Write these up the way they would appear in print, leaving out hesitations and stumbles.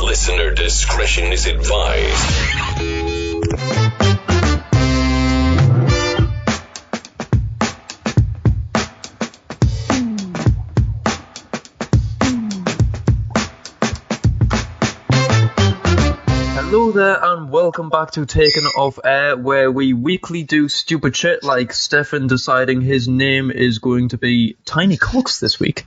Listener discretion is advised. Hello there and welcome back to TakenOffAir, where we weekly do stupid shit like Stefan deciding his name is going to be Tiny Cox this week.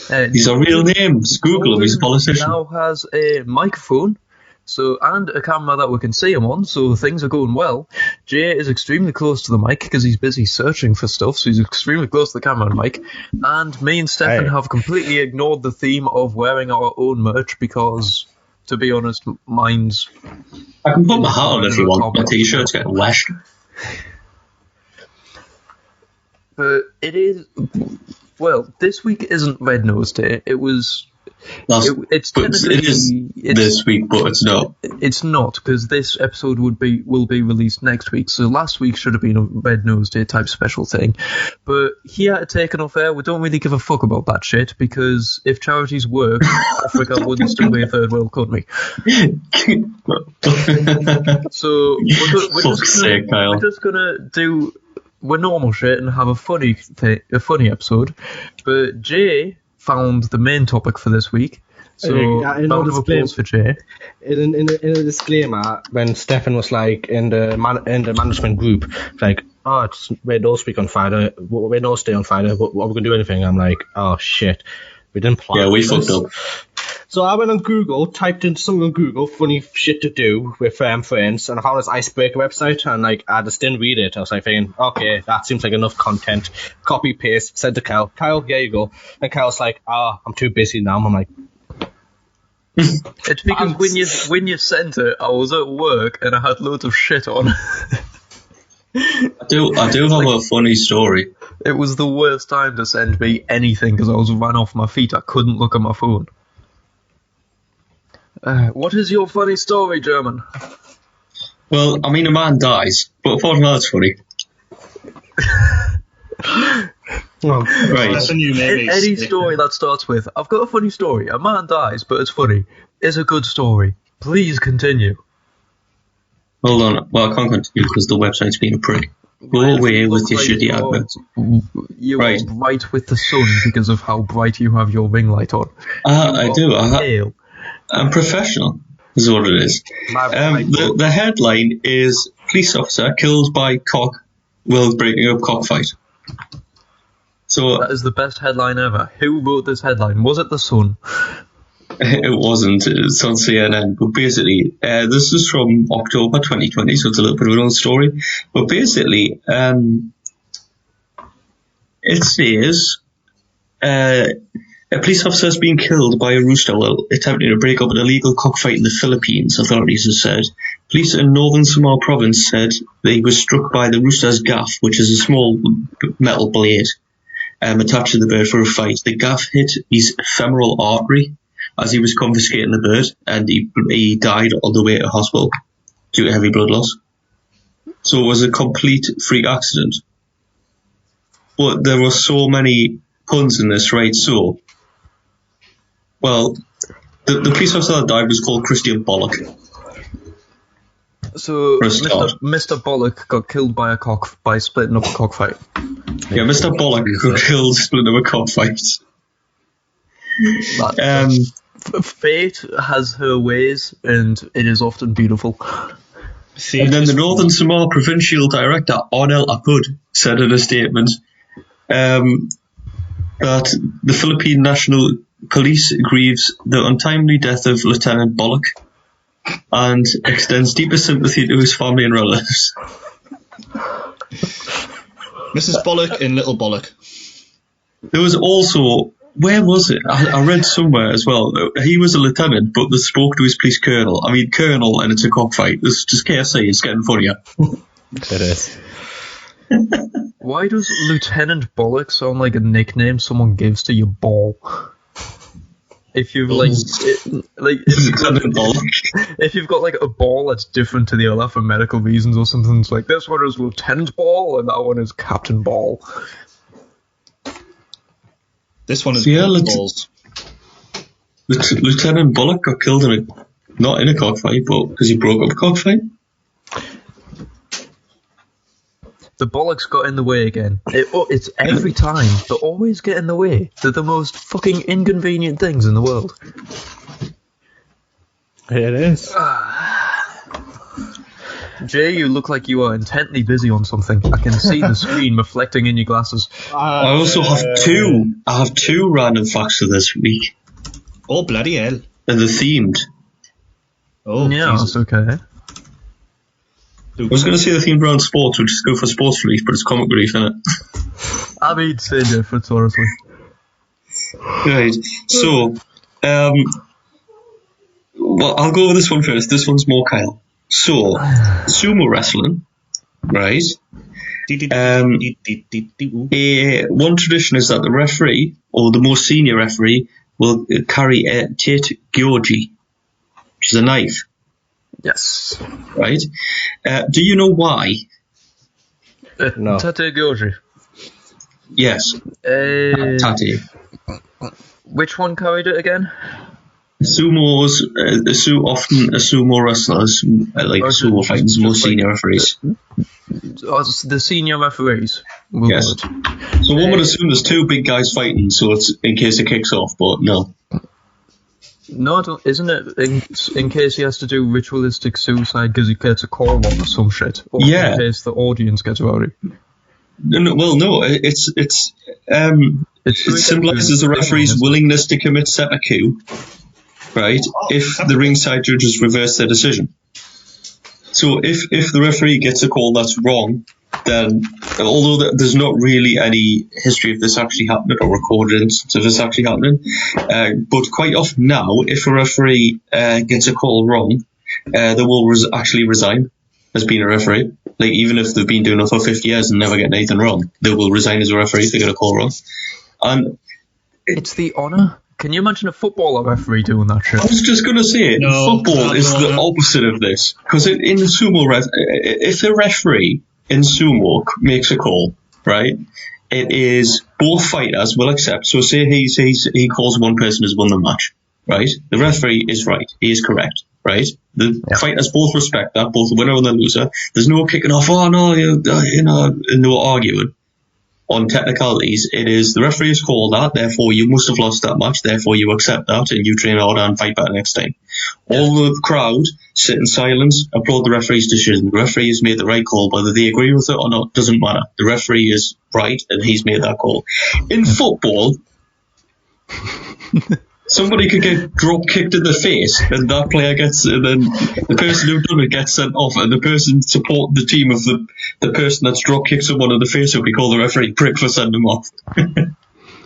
These are real names. Google him, he's a politician. Now has a microphone and a camera that we can see him on, so things are going well. Jay is extremely close to the mic because he's busy searching for stuff, so he's extremely close to the camera and mic. And me and Stefan have completely ignored the theme of wearing our own merch because, to be honest, mine's... I can put my hat on if you want. My t-shirt's getting washed. But it is... Well, this week isn't Red Nose Day. It was... It's technically... It is this week, but it's not. It's not, because this episode will be released next week. So last week should have been a Red Nose Day type special thing. But here at TakenOffAir, we don't really give a fuck about that shit, because if charities work, Africa wouldn't still be a third world country. So we're just gonna do we're normal shit and have a funny episode. But Jay found the main topic for this week. So round of applause for Jay. In a disclaimer, when Stefan was like in the management group, like, oh, it's Red Nose Week on Friday, Red Nose Day on Friday, what are we going to do anything? I'm like, oh shit, we didn't plan. Yeah, we fucked up. So I went on Google, typed in something on Google, funny shit to do with friends, and I found this icebreaker website, and like I just didn't read it. I was like thinking, okay, that seems like enough content. Copy, paste, send to Kyle. Kyle, here you go. And Kyle's like, I'm too busy now. I'm like... It's because when you sent it, I was at work and I had loads of shit on. I do have a funny story. It was the worst time to send me anything because I was ran off my feet. I couldn't look at my phone. What is your funny story, German? Well, I mean, a man dies, but I thought that's funny. Right. Any story that starts with, I've got a funny story, a man dies, but it's funny, is a good story. Please continue. Hold on. Well, I can't continue because the website's been a prick. Go away with your shitty adverts. You are bright with the sun because of how bright you have your ring light on. I do. I'm professional, is what it is. The headline is police officer killed by cock while breaking up cockfight. So that is the best headline ever. Who wrote this headline? Was it The Sun? It wasn't. It's on CNN. But basically, this is from October 2020, so it's a little bit of an old story. But basically, it says... a police officer has been killed by a rooster while attempting to break up an illegal cockfight in the Philippines, authorities have said. Police in northern Samar province said that he was struck by the rooster's gaff, which is a small metal blade attached to the bird for a fight. The gaff hit his femoral artery as he was confiscating the bird, and he died on the way to hospital due to heavy blood loss. So it was a complete freak accident. But there were so many puns in this, right? So... Well, the police officer that died was called Christian Bollock. So Mr. Bollock got killed by splitting up a cockfight. Yeah, Mr. Bollock got killed splitting up a cockfight. Fate has her ways, and it is often beautiful. And then the Northern Samar Provincial Director, Arnel Apud, said in a statement that the Philippine National Police grieves the untimely death of Lieutenant Bollock and extends deepest sympathy to his family and relatives. Mrs. Bollock in Little Bollock. There was also... Where was it? I read somewhere as well. He was a lieutenant, but they spoke to his police colonel. I mean, colonel, and it's a cockfight. It's just KFC. It's getting funnier. It is. Why does Lieutenant Bollock sound like a nickname someone gives to your ball? If you've if you've got like a ball that's different to the other for medical reasons or something, it's like this one is Lieutenant Ball and that one is Captain Ball. This one is Lieutenant Bollock got killed in a Not in a cockfight, but because he broke up a cockfight. The bollocks got in the way again. It's every time. They always get in the way. They're the most fucking inconvenient things in the world. It is. Jay, you look like you are intently busy on something. I can see the screen reflecting in your glasses. I also have two. I have two random facts for this week. Oh, bloody hell. And they're themed. Oh, Yeah, Jesus. that's okay. I was going to say the themed around sports, which is go for sports relief, but it's comic relief, isn't it? I mean, same difference, honestly. Right. So, well, I'll go over this one first. This one's more Kyle. So, sumo wrestling, right? One tradition is that the referee, or the most senior referee, will carry a tate gyoji, which is a knife, Yes. right? Do you know why? No. Tate Gyoji. Yes. Tate. Which one carried it again? Sumos, often a sumo wrestlers, like sumo fighting, the most senior referees. The senior referees. Yes. So one would assume there's two big guys fighting, so it's in case it kicks off, but no. No, isn't it in case he has to do ritualistic suicide because he gets a call on or some shit? Or Yeah. in case the audience gets worried. No, it symbolises the referee's willingness to commit seppuku, right, if the ringside judges reverse their decision. So if the referee gets a call that's wrong, then, although there's not really any history of this actually happening or recorded instance of this actually happening, but quite often now, if a referee gets a call wrong, they will actually resign as being a referee. Like, even if they've been doing it for 50 years and never get anything wrong, they will resign as a referee if they get a call wrong. And it's the honour. Can you imagine a footballer referee doing that shit? I was just going to say, football is the opposite of this. Because in sumo, if the referee in sumo makes a call, right, it is both fighters will accept. So say he calls one person has won the match, right? The referee is right. He is correct, right? The fighters both respect that, both the winner and the loser. There's no kicking off, oh no, no arguing on technicalities. It is the referee has called that, therefore you must have lost that match, therefore you accept that and you train harder and fight better next time. All the crowd sit in silence, applaud the referee's decision. The referee has made the right call, whether they agree with it or not doesn't matter. The referee is right and he's made that call. In football, somebody could get drop kicked in the face and that player gets, and then the person who done it gets sent off, and the person supporting the team of the person that's drop kicked someone in the face will be called the referee prick for sending them off.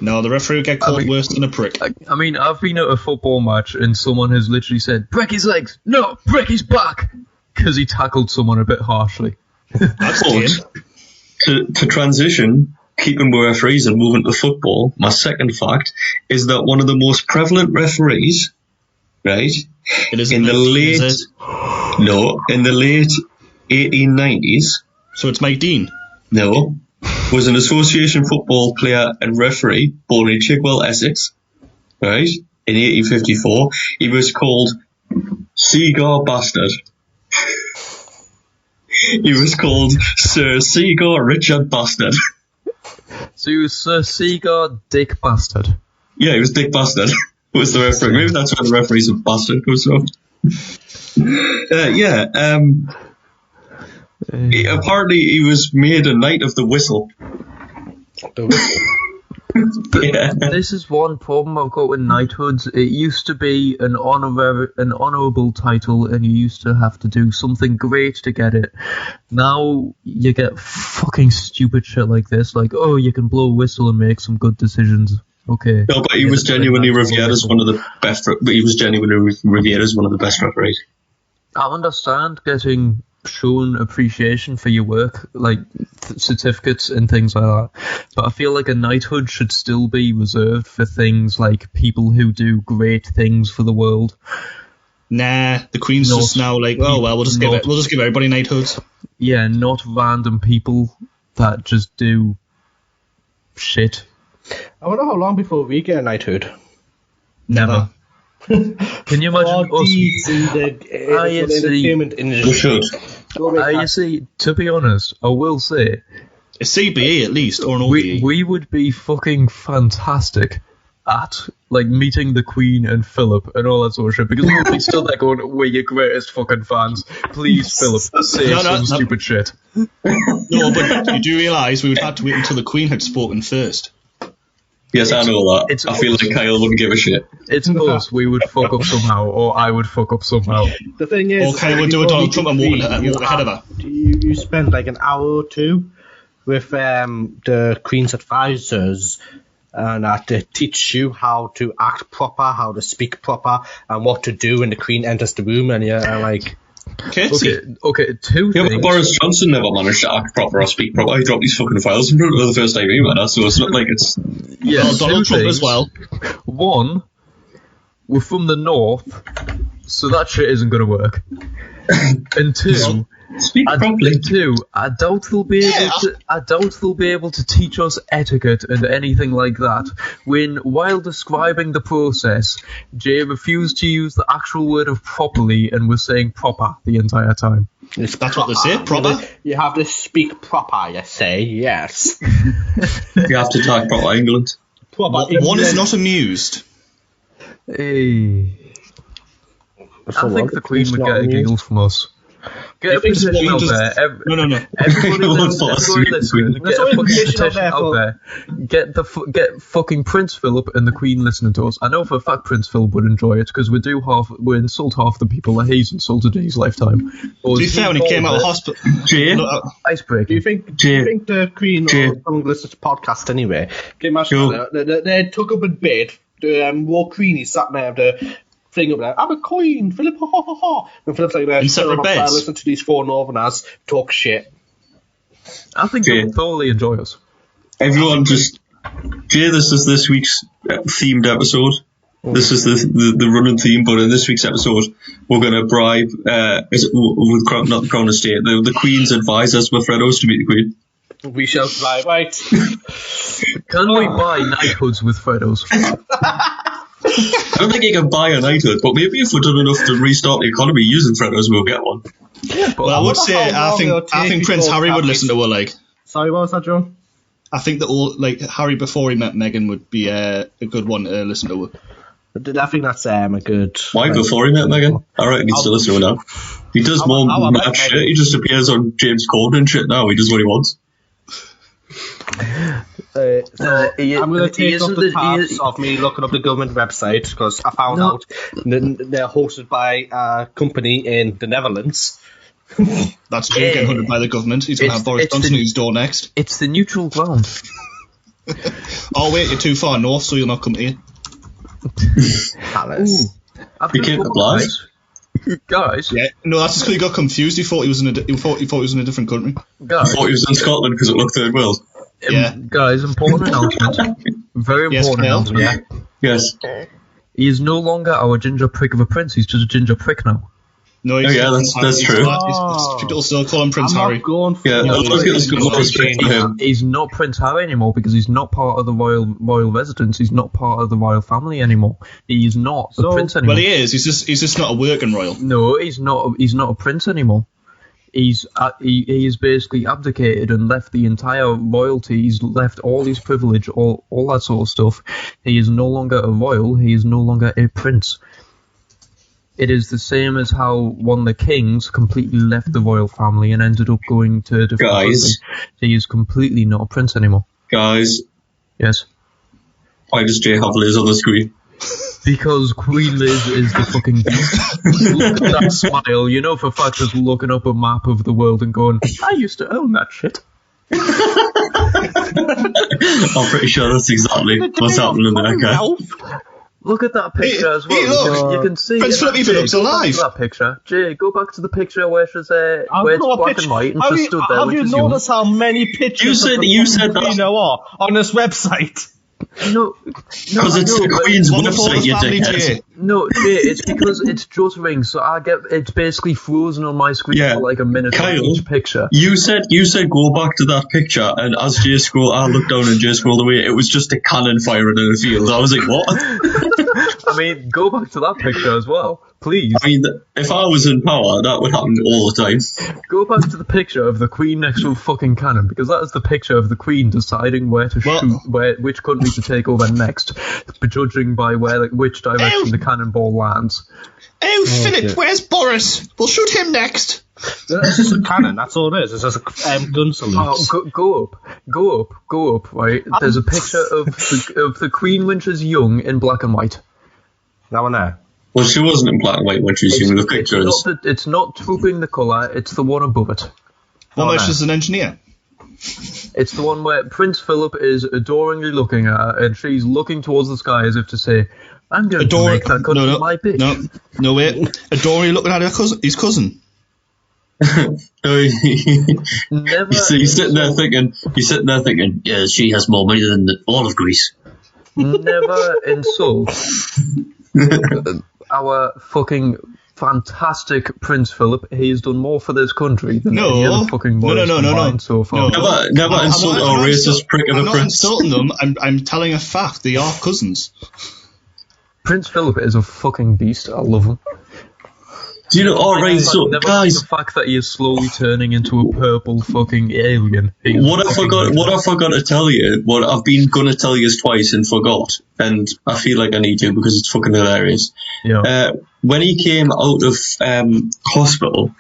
No, the referee will get called worse than a prick. I mean, I've been at a football match and someone has literally said, break his legs! No, break his back! Because he tackled someone a bit harshly. That's to transition, keeping with referees and moving to football, my second fact is that one of the most prevalent referees, right, in the late 1890s. So it's Mike Dean? No. Was an association football player and referee born in Chigwell, Essex, right, in 1854. He was called Seagar Bastard. He was called Sir Seagar Richard Bastard. So he was Sir Seagar Dick Bastard. Yeah, he was Dick Bastard. Was the referee. Maybe that's where the referee's a bastard goes from. Apparently he was made a Knight of the Whistle. Yeah. This is one problem I've got with knighthoods. It used to be an honourable title, and you used to have to do something great to get it. Now you get fucking stupid shit like this, like, oh, you can blow a whistle and make some good decisions. Okay. No, but he was genuinely revered as one of the best. He was genuinely revered as one of the best referees. I understand getting shown appreciation for your work, like certificates and things like that, but I feel like a knighthood should still be reserved for things like people who do great things for the world. Nah, the Queen's just now like, oh well, we'll just give everybody knighthoods. Yeah, not random people that just do shit. I wonder how long before we get a knighthood. Never. Can you imagine us? In the entertainment industry. We should. You see, to be honest, I will say, A CBE at least, or an OBE. we would be fucking fantastic at like meeting the Queen and Philip and all that sort of shit, because we'll be still there going, we're your greatest fucking fans. Please, Philip, say some stupid shit. No, but you do realise we would have to wait until the Queen had spoken first. Yes, I know that. I feel like Kyle wouldn't give a shit. It's us. We would fuck up somehow, or I would fuck up somehow. The thing is, Okay, we'll do a Donald Trump and walk ahead of her. You spend like an hour or two with the Queen's advisors, and to teach you how to act proper, how to speak proper, and what to do when the Queen enters the room, and you're like... Okay, two Yeah, things. but Boris Johnson never managed to act proper or speak proper. He dropped these fucking files in front of the first time he went, so it's not like it's... Yeah, Well, Donald two Trump things. as well. One, we're from the north, so that shit isn't going to work. And two, Speak properly. I doubt they'll be able to teach us etiquette and anything like that. While describing the process, Jay refused to use the actual word of properly and was saying proper the entire time. That's what they say, proper. You have to speak proper, you say, yes. You have to talk proper England. Proper One is not amused. Hey. I think the Queen would get a giggle from us. Get a think the petition Queen out does- there. No. Everybody Won't fall asleep. listening, get There's a always fucking petition out petition there out for- there. Get fucking Prince Philip and the Queen listening to us. I know for a fact Prince Philip would enjoy it, because we insult half the people that he's insulted in his lifetime. To be fair, when he came out of hospital... Jay? Icebreaking. Do you think the Queen or someone listens to podcast anyway? Can you imagine they took up a bid, the War Queenie sat there, the thing up there, I'm a Queen, Philip, ha ha ha ha. And Philip's like there, In separate beds. listen to these four Northerners talk shit. I think Jay. they'll thoroughly enjoy us. Everyone just... Jay, this is this week's themed episode. This is the running theme, but in this week's episode, we're going to bribe, with not the Crown Estate, the Queen's advisors with Freddos to meet the Queen. We shall fly, right? Can we buy knighthoods with Freddos? I don't think you can buy a knighthood, but maybe if we're done enough to restart the economy using Freddos, we'll get one. Well, I would say, how long it'll I take think Prince before Harry would Catholics- listen to her, like... Sorry, what was that, John? I think that Harry before he met Meghan would be a good one to listen to her. I think that's a good... Why before he met Meghan? I reckon he's still listening now. He does more how mad about shit. Meghan? He just appears on James Corden and shit now. He does what he wants. I'm going to take off the tabs of me looking up the government website, because I found out they're hosted by a company in the Netherlands. That's Jim getting hunted by the government. He's going to have Boris Johnson at his door next. It's the neutral ground. Oh, wait, you're too far north, so you'll not come here. Palace. You can't apply. Guys, Yeah, no, that's just because he got confused. He thought he was in a different country. I guys, thought he was in Scotland because it looked third world. Yeah. guys, important announcement. Very Yes, important Kyle? announcement. Yes. He is no longer our ginger prick of a prince. He's just a ginger prick now. No, Oh, yeah, that's true. People still call him Prince I'm Harry. not going for Yeah, No, let's get this good it's respect for him. He's not Prince Harry anymore because he's not part of the royal residence. He's not part of the royal family anymore. He's not a prince anymore. Well, he is. He's just not a working royal. No, he's not. He's not a prince anymore. He is basically abdicated and left the entire royalty. He's left all his privilege, all that sort of stuff. He is no longer a royal. He is no longer a prince. It is the same as how one of the kings completely left the royal family and ended up going to a different country. He is completely not a prince anymore. Guys, Yes. why does Jay have Liz on the screen? Because Queen Liz is the fucking beast. Look at that smile. You know for a fact just looking up a map of the world and going, I used to own that shit. I'm pretty sure that's exactly what's happening there, okay? Look at that picture as well. Hey, look. You can see Prince Philip even looks go back alive. to that picture. Jay, go back to the picture where she's where I've it's got a black picture. and white and Have she you, stood there, have which you is young. noticed how many pictures You said that. Queen are on this website? No, Because it's the but- Queen's What the fuck website, was you family dickhead. Jay? No, Jay, it's because it's juttering, so it's basically frozen on my screen Yeah. for like a minute on Kyle, each picture. You said go back to that picture, and as Jay scrolled, I looked down and Jay scrolled away. It was just a cannon firing in a field. I was like, what? I mean, go back to that picture as well, please. I mean, if I was in power, that would happen all the time. Go back to the picture of the Queen next to a fucking cannon, because that is the picture of the Queen deciding where to shoot, which country to take over next, judging by which direction the cannonball lands. Oh, Philip, where's Boris? We'll shoot him next. It's just a cannon, that's all it is. It's just a gun salute. Oh, go up, right? There's a picture of the Queen when she's young in black and white. That one there. Well, she wasn't in black and white when she was young. The picture is... It's not trooping the colour, it's the one above it. Well, she's an engineer. It's the one where Prince Philip is adoringly looking at her, and she's looking towards the sky as if to say, I'm going to make that country my bitch. No, wait. Adoringly looking at his cousin. Never. He's sitting there thinking, yeah, she has more money than all of Greece. Never insult our fucking fantastic Prince Philip. He's done more for this country than any other fucking monarch combined so far. Never insult our racist prick of a prince. I'm not insulting them. I'm telling a fact. They are cousins. Prince Philip is a fucking beast. I love him. Do you know? Alright, so guys, the fact that he is slowly turning into a purple fucking alien. What I forgot to tell you, what I've been gonna tell you twice and forgot, and I feel like I need to because it's fucking hilarious. Yeah. When he came out of hospital,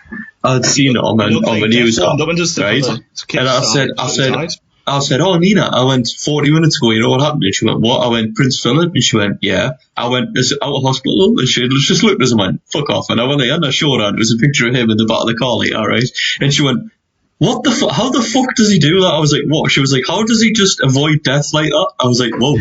I'd seen it on the news app, right? And I said, oh, Nina, I went 40 minutes ago, you know what happened? And she went, what? I went, Prince Philip? And she went, yeah. I went, is it out of hospital? And she just looked at us and went, fuck off. And I went, I'm not sure, and it was a picture of him in the back of the car, like, alright. And she went, what the fuck? How the fuck does he do that? I was like, what? She was like, how does he just avoid death like that? I was like, whoa.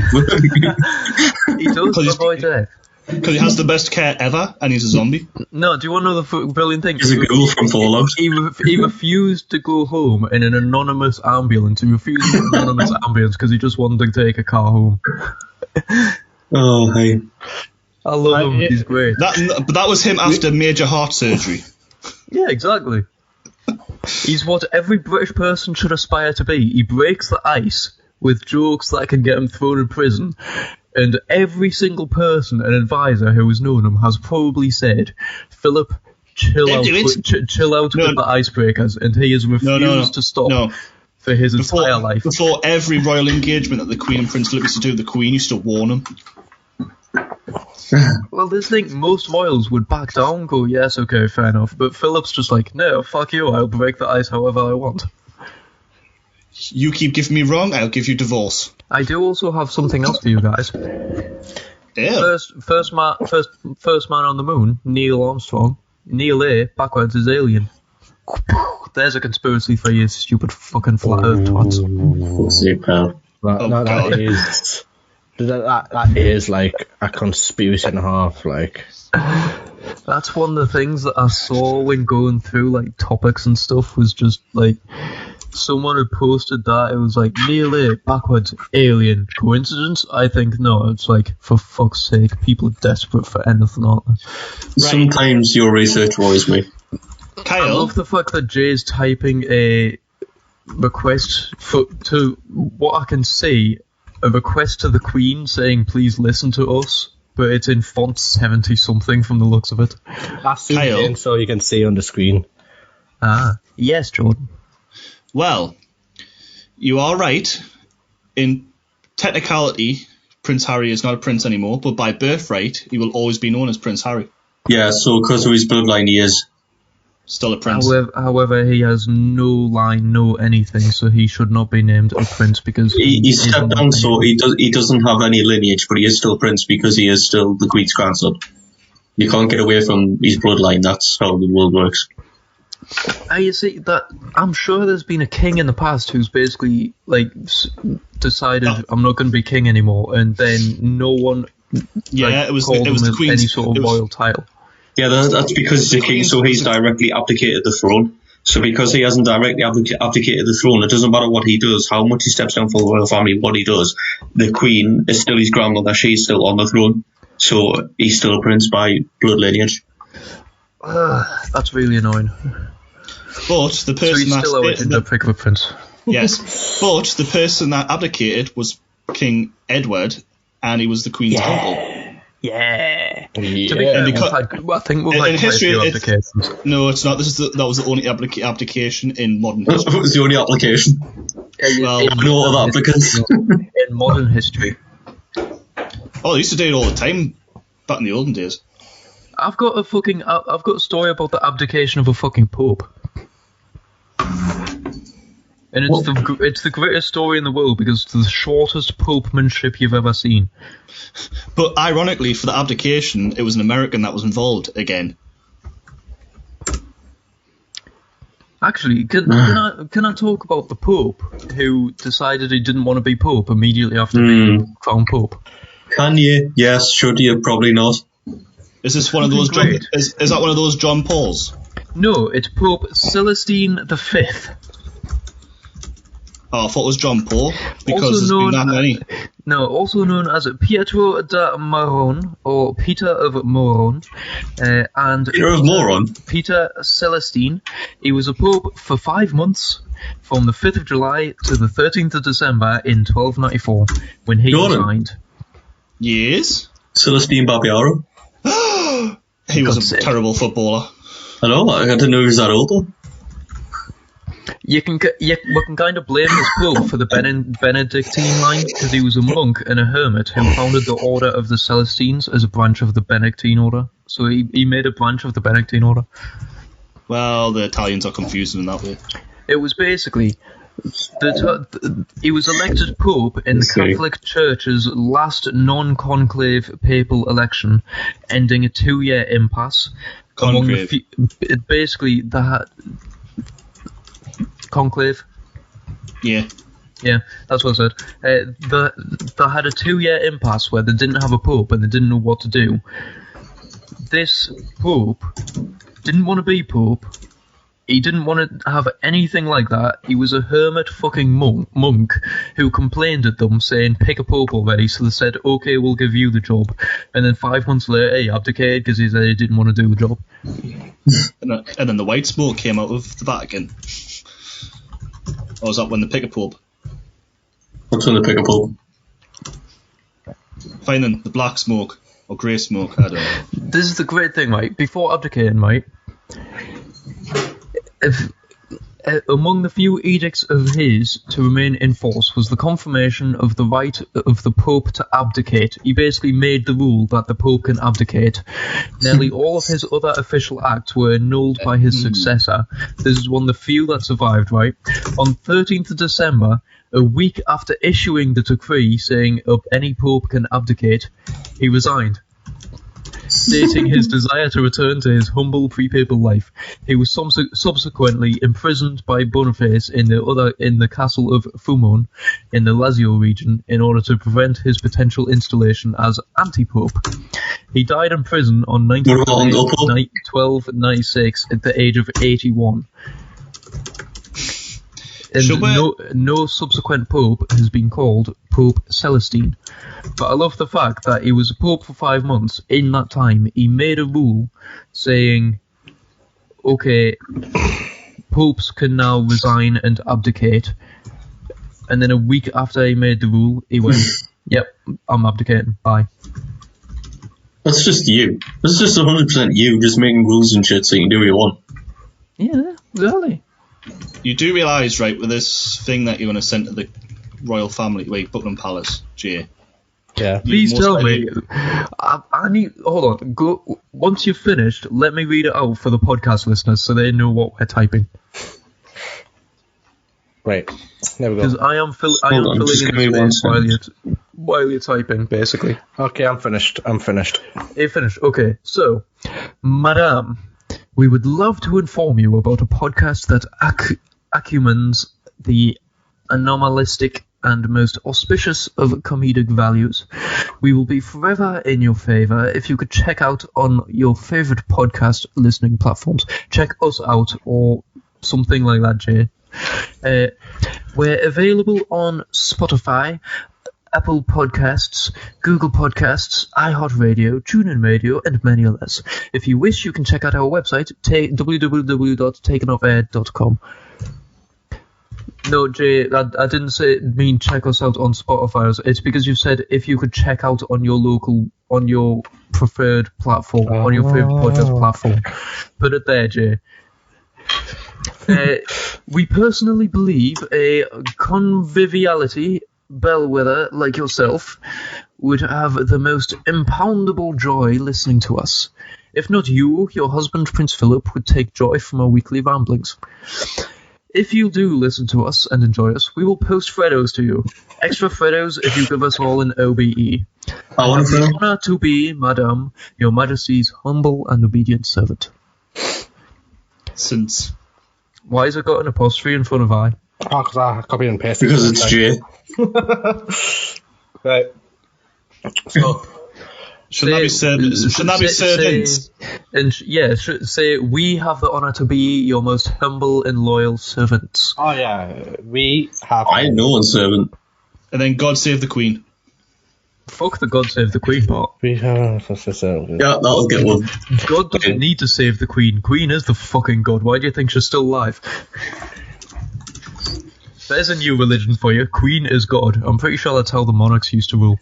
He does avoid death. Because he has the best care ever, and he's a zombie. No, do you want to know the brilliant thing? He's a ghoul from Fallout. He refused to go home in an anonymous ambulance. He refused an anonymous ambulance because he just wanted to take a car home. Oh, hey. I love him. He's great. But that was him after major heart surgery. Yeah, exactly. He's what every British person should aspire to be. He breaks the ice with jokes that can get him thrown in prison. And every single person and advisor who has known him has probably said, Philip, chill out with the icebreakers. And he has refused to stop for his entire life. Before every royal engagement that the Queen and Prince Philip used to do, the Queen used to warn him. Well, this thing, most royals would back down and go, yes, okay, fair enough. But Philip's just like, no, fuck you, I'll break the ice however I want. You keep giving me wrong, I'll give you divorce. I do also have something else for you guys. Yeah. First man on the moon, Neil Armstrong. Neil A, backwards is alien. There's a conspiracy for you, stupid fucking flat earth twats. That is like a conspiracy and a half, like. That's one of the things that I saw when going through like topics and stuff was just like someone had posted that it was like Neil A, backwards alien. Coincidence? I think no. It's like, for fuck's sake, people are desperate for anything, aren't they? Sometimes your research worries me. Kyle? I love the fact that Jay's typing a request to what I can see, a request to the Queen saying please listen to us, but it's in font 70 something from the looks of it. That's zoomed in so you can see on the screen. Yes, Jordan. Well, you are right. In technicality, Prince Harry is not a prince anymore, but by birthright, he will always be known as Prince Harry. Yeah, so because of his bloodline, he is still a prince. However, he has no line, no anything, so he should not be named a prince because he stepped down, so he doesn't have any lineage, but he is still prince because he is still the Queen's grandson. You can't get away from his bloodline. That's how the world works. You see that I'm sure there's been a king in the past who's basically like decided I'm not going to be king anymore, and then no one it was the Queen's any sort of royal title. Yeah, that's because he's a king, so he's directly abdicated the throne. So because he hasn't directly abdicated the throne, it doesn't matter what he does, how much he steps down for the royal family, what he does. The Queen is still his grandmother; she's still on the throne, so he's still a prince by blood lineage. That's really annoying. But the person the prick of a prince. Yes, but the person that abdicated was King Edward, and he was the Queen's uncle. Yeah. To be Yeah. fair, Because- I think we've in had quite a history, few it's- applications. No, it's not. That was the only abdication in modern history. That was the only application. Well, No other applicants. In modern history. Oh, they used to do it all the time back in the olden days. I've got a story about the abdication of a fucking pope. And it's the greatest story in the world because it's the shortest popemanship you've ever seen. But ironically, for the abdication, it was an American that was involved again. Actually, can I talk about the Pope who decided he didn't want to be Pope immediately after being crowned Pope? Can you? Yes. Should you? Probably not. Is this one of those? Great. Is that one of those John Pauls? No, it's Pope Celestine V. Oh, I thought it was John Paul because Also there's been that many. No, also known as Pietro da Moron or Peter of Moron, and Peter of Moron. Peter Celestine. He was a pope for 5 months, from the 5th of July to the 13th of December in 1294, when he Jordan. resigned. Yes. Celestine Barbiero. He was God's a sake. terrible footballer. I know. I didn't know he was that old though. We can kind of blame this pope for the Benedictine line because he was a monk and a hermit who founded the Order of the Celestines as a branch of the Benedictine Order. So he made a branch of the Benedictine Order. Well, the Italians are confusing in that way. It was basically he was elected pope in the Sorry. Catholic Church's last non-conclave papal election, ending a 2-year impasse. Conclave. Basically, conclave. Yeah. Yeah, that's what I said. They had a 2-year impasse where they didn't have a pope and they didn't know what to do. This pope didn't want to be pope. He didn't want to have anything like that. He was a hermit fucking monk who complained at them saying, pick a pope already. So they said, okay, we'll give you the job. And then 5 months later, he abdicated because he said he didn't want to do the job. And then the white smoke came out of the Vatican. Or was that when they pick a pope? What's when they pick a pope? Finding the black smoke or grey smoke, I don't know. This is the great thing, right? Before abdicating, right? Among the few edicts of his to remain in force was the confirmation of the right of the Pope to abdicate. He basically made the rule that the Pope can abdicate. Nearly all of his other official acts were annulled by his successor. This is one of the few that survived, right? On 13th of December, a week after issuing the decree saying any Pope can abdicate, he resigned, stating his desire to return to his humble pre-papal life. He was subsequently imprisoned by Boniface in the castle of Fumon in the Lazio region in order to prevent his potential installation as anti-pope. He died in prison on 19th of May 1296 at the age of 81. And no subsequent pope has been called Pope Celestine. But I love the fact that he was a pope for 5 months. In that time, he made a rule saying, okay, popes can now resign and abdicate. And then a week after he made the rule, he went, yep, I'm abdicating, bye. That's just you. That's just 100% you, just making rules and shit so you can do what you want. Yeah, really. You do realise, right, with this thing that you're going to send to the royal family, Buckingham Palace, Jay. Yeah. Please most tell me. likely- I need. Hold on. Go. Once you've finished, let me read it out for the podcast listeners so they know what we're typing. Right. There we Because go. I am filling on, just in give me the one space while you're typing, basically. Okay, I'm finished. You finished. Okay. So, Madame, we would love to inform you about a podcast that accumulates the anomalistic and most auspicious of comedic values. We will be forever in your favor if you could check out on your favorite podcast listening platforms. Check us out or something like that, Jay. We're available on Spotify, Apple Podcasts, Google Podcasts, iHeartRadio, TuneIn Radio, and many others. If you wish, you can check out our website, www.TakenOffAir.com. No, Jay, I didn't mean check us out on Spotify. It's because you said if you could check out on your preferred platform, on your favorite podcast platform. Put it there, Jay. We personally believe a conviviality bellwether like yourself would have the most impoundable joy listening to us. If not you, your husband Prince Philip would take joy from our weekly ramblings. If you do listen to us and enjoy us, we will post Freddos to you. Extra Freddos if you give us all an OBE. I want The to honour to be, Madame, your Majesty's humble and obedient servant. Since Why has it got an apostrophe in front of I? Oh, because I copied and pasted. because it's Jay. Right. So, shouldn't that be servants? Say we have the honour to be your most humble and loyal servants. Oh, yeah. We have... I ain't no one's servant. And then God save the Queen. Fuck the God save the Queen part. We have... Yeah, that'll get one. God doesn't need to save the Queen. Queen is the fucking God. Why do you think she's still alive? There's a new religion for you. Queen is God. I'm pretty sure that's how the monarchs used to rule.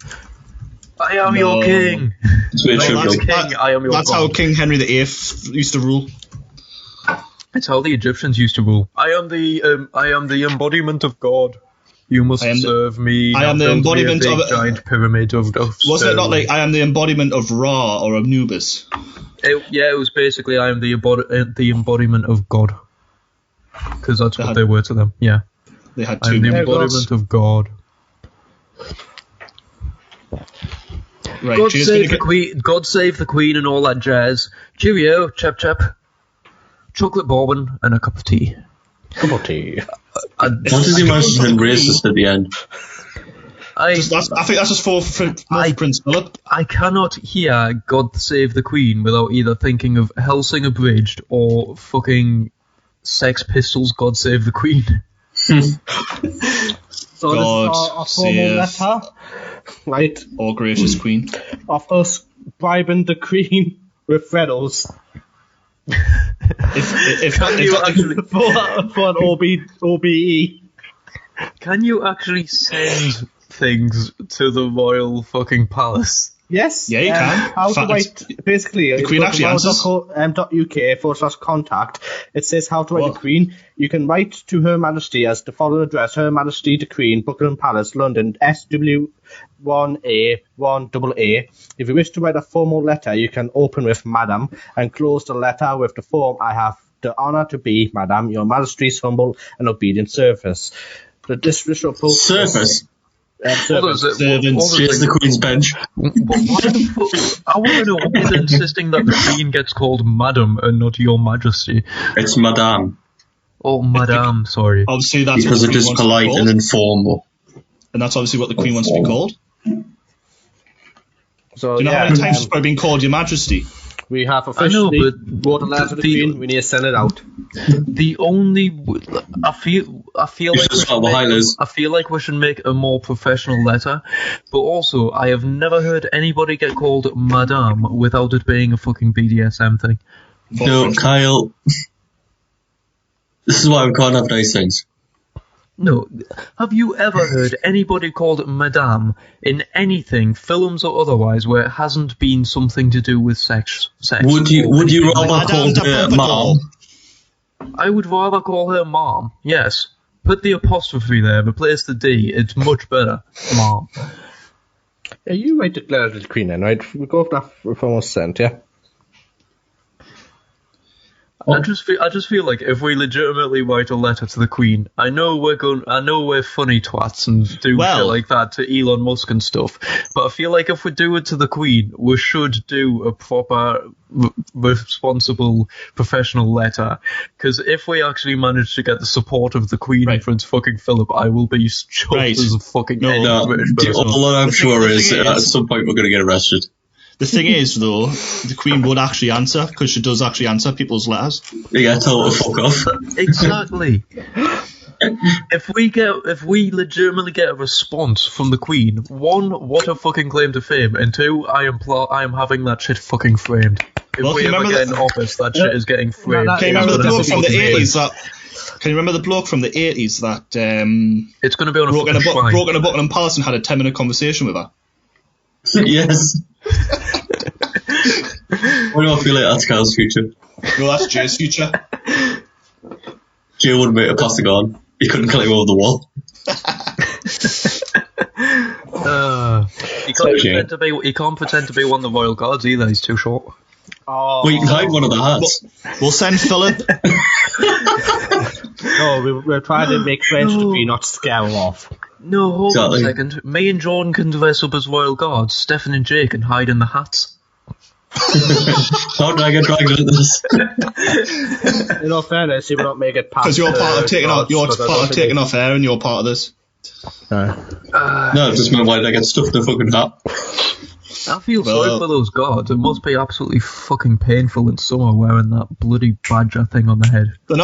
I am your king. That's where it should That's go. king. I am your That's God. how King Henry VIII used to rule. It's how the Egyptians used to rule. I am the embodiment of God. You must serve me. I am the Build me a embodiment big of giant pyramid of Wasn't it not like I am the embodiment of Ra or Anubis? It was basically I am the embodiment of God. Because that's what they were to them. Yeah. They had I am two the gods. embodiment of God. Right, God Jay's save gonna the Queen. God save the Queen and all that jazz. Cheerio, chap chap. Chocolate bourbon and a cup of tea. Cup of tea. What does he manage to turn racist at the end? I think that's just for Prince Philip. I cannot hear God Save the Queen without either thinking of Helsing Abridged or fucking Sex Pistols God Save the Queen. So God this is our formal save letter, right, our gracious Queen. of us bribing the Queen with Freddos Can you actually for an OBE. can you actually send things to the royal fucking palace? Yes. Yeah, you can. How to Fact, write, basically, the Queen actually answers. .uk/contact. It says how to write the Queen. You can write to Her Majesty as the following address: Her Majesty the Queen, Buckingham Palace, London, SW1A1AA. If you wish to write a formal letter, you can open with Madam and close the letter with the form I have the honour to be, Madam, Your Majesty's humble and obedient service. This will post Surface. Servants. Here's the Queen's bench. Why the fuck? I want to know why they're insisting that the Queen gets called Madam and not Your Majesty. It's Madame. Oh, Madame, sorry. Obviously, that's Because what it the is Queen wants to be polite called. and informal. And that's obviously what the Queen wants to be called. So, Do you know how many times she's probably been called Your Majesty? we have I officially know, but wrote a letter to the Queen. We need to send it out. The only I feel like You should spell behind us. I feel like we should make a more professional letter, but also I have never heard anybody get called Madame without it being a fucking BDSM thing. No, Kyle. This is why we can't have nice things. No, have you ever heard anybody called Madame in anything, films or otherwise, where it hasn't been something to do with sex? Would you rather Madame call de her Pompadour. Mom? I would rather call her Mom. Yes, put the apostrophe there, replace the D. It's much better, Mom. Yeah, you write the letter to the Queen then, right? We go for that formal sent, yeah? I just feel like if we legitimately write a letter to the Queen, I know we're funny twats and do shit like that to Elon Musk and stuff, but I feel like if we do it to the Queen, we should do a proper, responsible, professional letter. Because if we actually manage to get the support of the Queen and Prince fucking Philip, I will be chuffed as a fucking British person. All I'm sure the is thing at is- some point we're going to get arrested. The thing is, though, the Queen would actually answer, because she does actually answer people's letters. Yeah, tell her to fuck off. Exactly. If we legitimately get a response from the Queen, one, what a fucking claim to fame, and two, I am having that shit fucking framed. If Well, we can you ever remember get in office, that shit is getting framed. that- Can you remember the bloke from the Fucking 80s that? Can you remember the bloke from the 80s that It's going to be on a broke in fucking shrine. a Buckingham Palace and had a 10-minute conversation with her? Yes. What do I feel like that's Carl's future? No, that's Jay's future. Jay wouldn't make it past the garden. He couldn't climb over the wall. He can't pretend to be one of the royal guards either. He's too short. Oh, Well, you can hide one of the hats. We'll send Philip. no, we're trying to make friends to be, not scare them off. No, hold Exactly. on a second. Me and Jordan can dress up as royal guards. Stefan and Jay can hide in the hats. How did I get dragged into this? In all fairness, you will not make it past. Because you're part of taking taking off air, and you're part of this. No, just meant why did I get stuffed in a fucking hat? I feel sorry for those guards. It must be absolutely fucking painful in summer wearing that bloody badger thing on the head. They're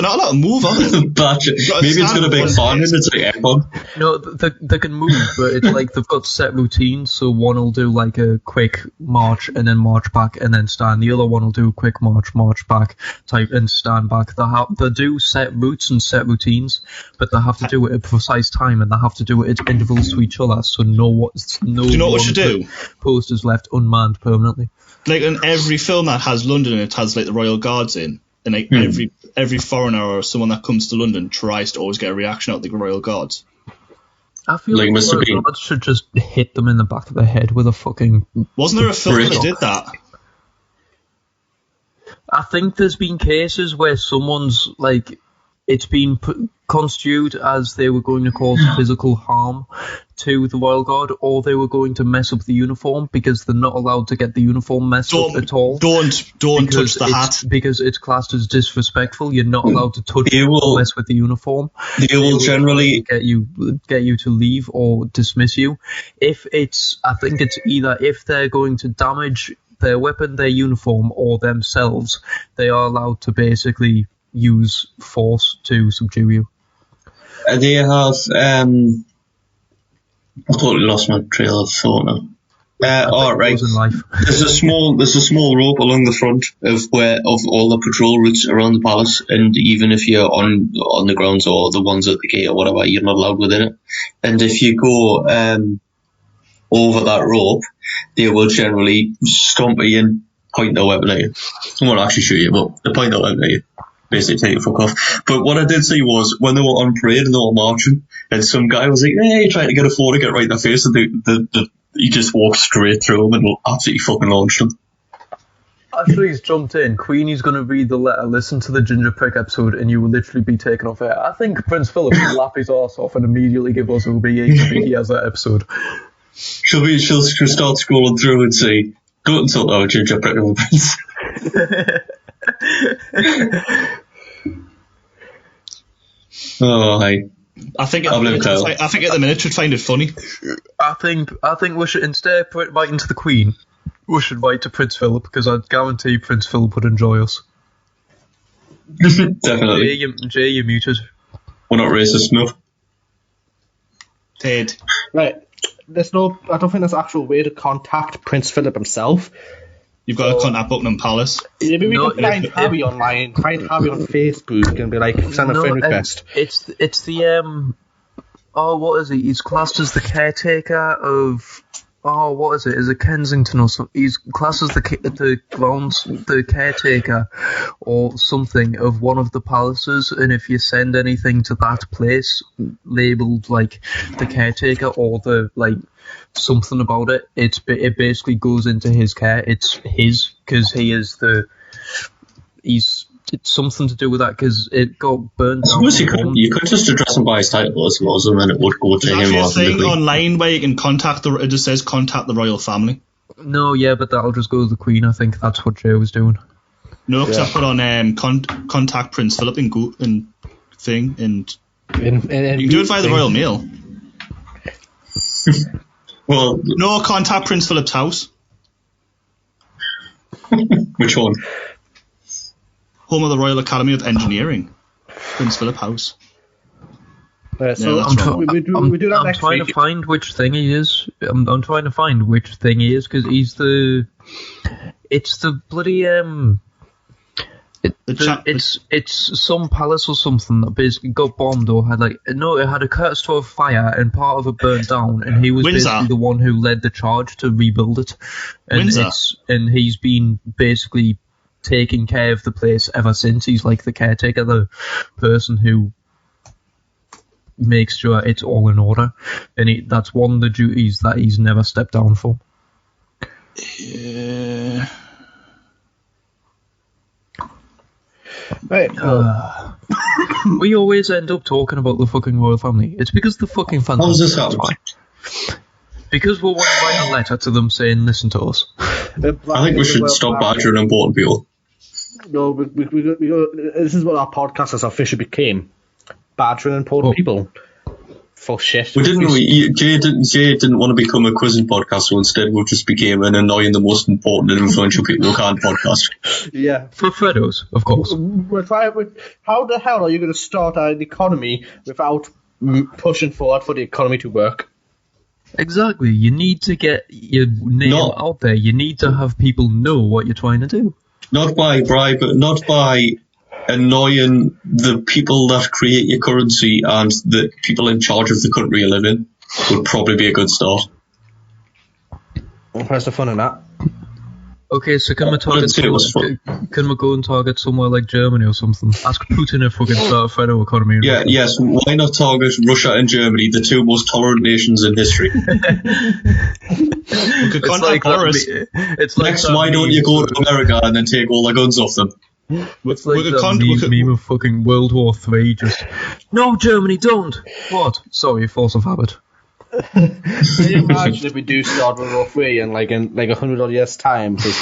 not allowed to move, are they? Badger. Maybe it's got a big fan in it, it's like aircon. No, they can move, but it's like they've got set routines. So one will do like a quick march and then march back and then stand. The other one will do a quick march back type and stand back. They do set routes and set routines, but they have to do it at a precise time and they have to do it at intervals to each other. So no Do you know what we should do? Post is left unmanned permanently. Like in every film that has London, it has like the Royal Guards in, and like every foreigner or someone that comes to London tries to always get a reaction out of the Royal Guards. I feel Like like Mr. Bean. guards should just hit them in the back of the head with a fucking. Wasn't there a film that Brick. did that? I think there's been cases where someone's like it's been construed as they were going to cause physical harm to the Royal Guard, or they were going to mess up the uniform because they're not allowed to get the uniform messed up at all. Don't Because touch the hat. because it's classed as disrespectful. You're not allowed to touch They will- or mess with the uniform. They will generally get you to leave or dismiss you. I think it's either if they're going to damage their weapon, their uniform, or themselves, they are allowed to basically use force to subdue you. they have I totally lost my trail of thought now. All right. In life. There's a small rope along the front of all the patrol routes around the palace, and even if you're on the grounds or the ones at the gate or whatever, you're not allowed within it. And if you go over that rope, they will generally stomp you and point their weapon at you. They won't actually shoot you, but they point their weapon at you. Basically take your fuck off. But what I did see was when they were on parade and they were marching, and some guy was like, "Hey," trying to get a photo, get right in their face, and he just walked straight through them and absolutely fucking launched them. Actually, he's jumped in. Queenie's going to read the letter, listen to the Ginger Prick episode, and you will literally be taken off air. I think Prince Philip will lap his arse off and immediately give us OBE if he has that episode. She'll start scrolling through and say, "Don't insult our Ginger Prick of a Prince." Oh, hi. I think I'll blame Kyle. I think at the minute should find it funny. I think we should, instead of writing to the Queen, we should write to Prince Philip, because I guarantee Prince Philip would enjoy us. Definitely. Jay, you're muted. We're not racist enough. Ted. Right. I don't think there's an actual way to contact Prince Philip himself. You've got to contact Buckingham Palace. Maybe we No, can find Harry online, find Harry on Facebook and be like, send a friend request. It's the what is he? He's classed as the caretaker of. Oh, what is it? Is it Kensington or something? He's classed as the caretaker or something of one of the palaces, and if you send anything to that place labelled like the caretaker or the like something about it, it basically goes into his care. It's his, because he is it's something to do with that, because it got burned down. I suppose you could just address him by his title, I suppose, and then it would go to There's him. actually a rather thing than online where you can it just says contact the royal family. No, yeah, but that'll just go to the Queen. I think that's what Jay was doing. No, because I put on contact Prince Philip and thing, and you can do it via the Royal Mail. Well, No, contact Prince Philip's house. which one? Home of the Royal Academy of Engineering. Prince Philip House. So that's wrong. we do that I'm next trying week. to find which thing he is. I'm trying to find which thing he is because he's the. It's the bloody It's some palace or something that basically got bombed or had it had a catastrophic fire and part of it burnt down, and he was Windsor. basically the one who led the charge to rebuild it. And Windsor. and he's been basically taking care of the place ever since. He's like the caretaker, the person who makes sure it's all in order, and that's one of the duties that he's never stepped down from. Right. We always end up talking about the fucking royal family. It's because the fucking fans. How does this happen? Because we want to write a letter to them saying, listen to us. I think we should stop badgering important people. No, this is what our podcast has officially became. Badgering important people. For shit. Jay didn't want to become a quizzing podcast, so instead we just became an annoying the most important and influential people who can't podcast. Yeah. For Freddos, of course. How the hell are you going to start an economy without pushing forward for the economy to work? Exactly. You need to get your name out there. You need to have people know what you're trying to do. Not by annoying the people that create your currency and the people in charge of the country you live in would probably be a good start. Where's the fun in that? Okay, so can we go and target somewhere like Germany or something? Ask Putin if we can start a Freddo economy. Yes. Why not target Russia and Germany, the two most tolerant nations in history? We could contact Boris. Next, why don't you go to America and then take all the guns off them? It's like that meme of fucking World War III, just, no, Germany, don't! What? Sorry, force of habit. Can you imagine if we do start World War III in 100 odd years' time? So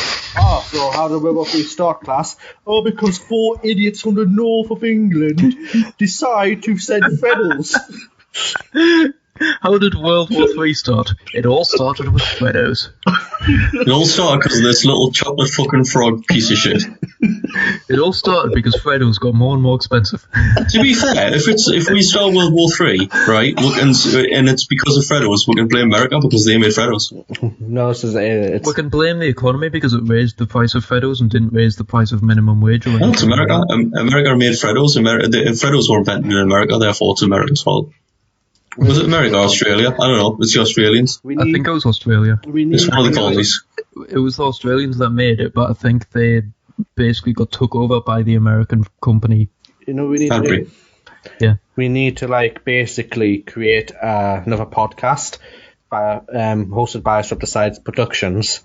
how did World War III start, class? Oh, because 4 idiots from the north of England decide to send Freddos. How did World War III start? It all started with Freddos. It all started because of this little chocolate fucking frog piece of shit. It all started because Freddos got more and more expensive. To be fair, if we start World War III, right, and it's because of Freddos, we can blame America because they made Freddos. No, we can blame the economy because it raised the price of Freddos and didn't raise the price of minimum wage. No, it's America. America made Freddos. Freddos were invented in America, therefore it's America's fault. Was it America or Australia? I don't know. It's the Australians. I think it was Australia. It's one of the colonies. It was the Australians that made it, but I think they basically got took over by the American company. You know, we need to basically create another podcast hosted by Sub Decides Productions.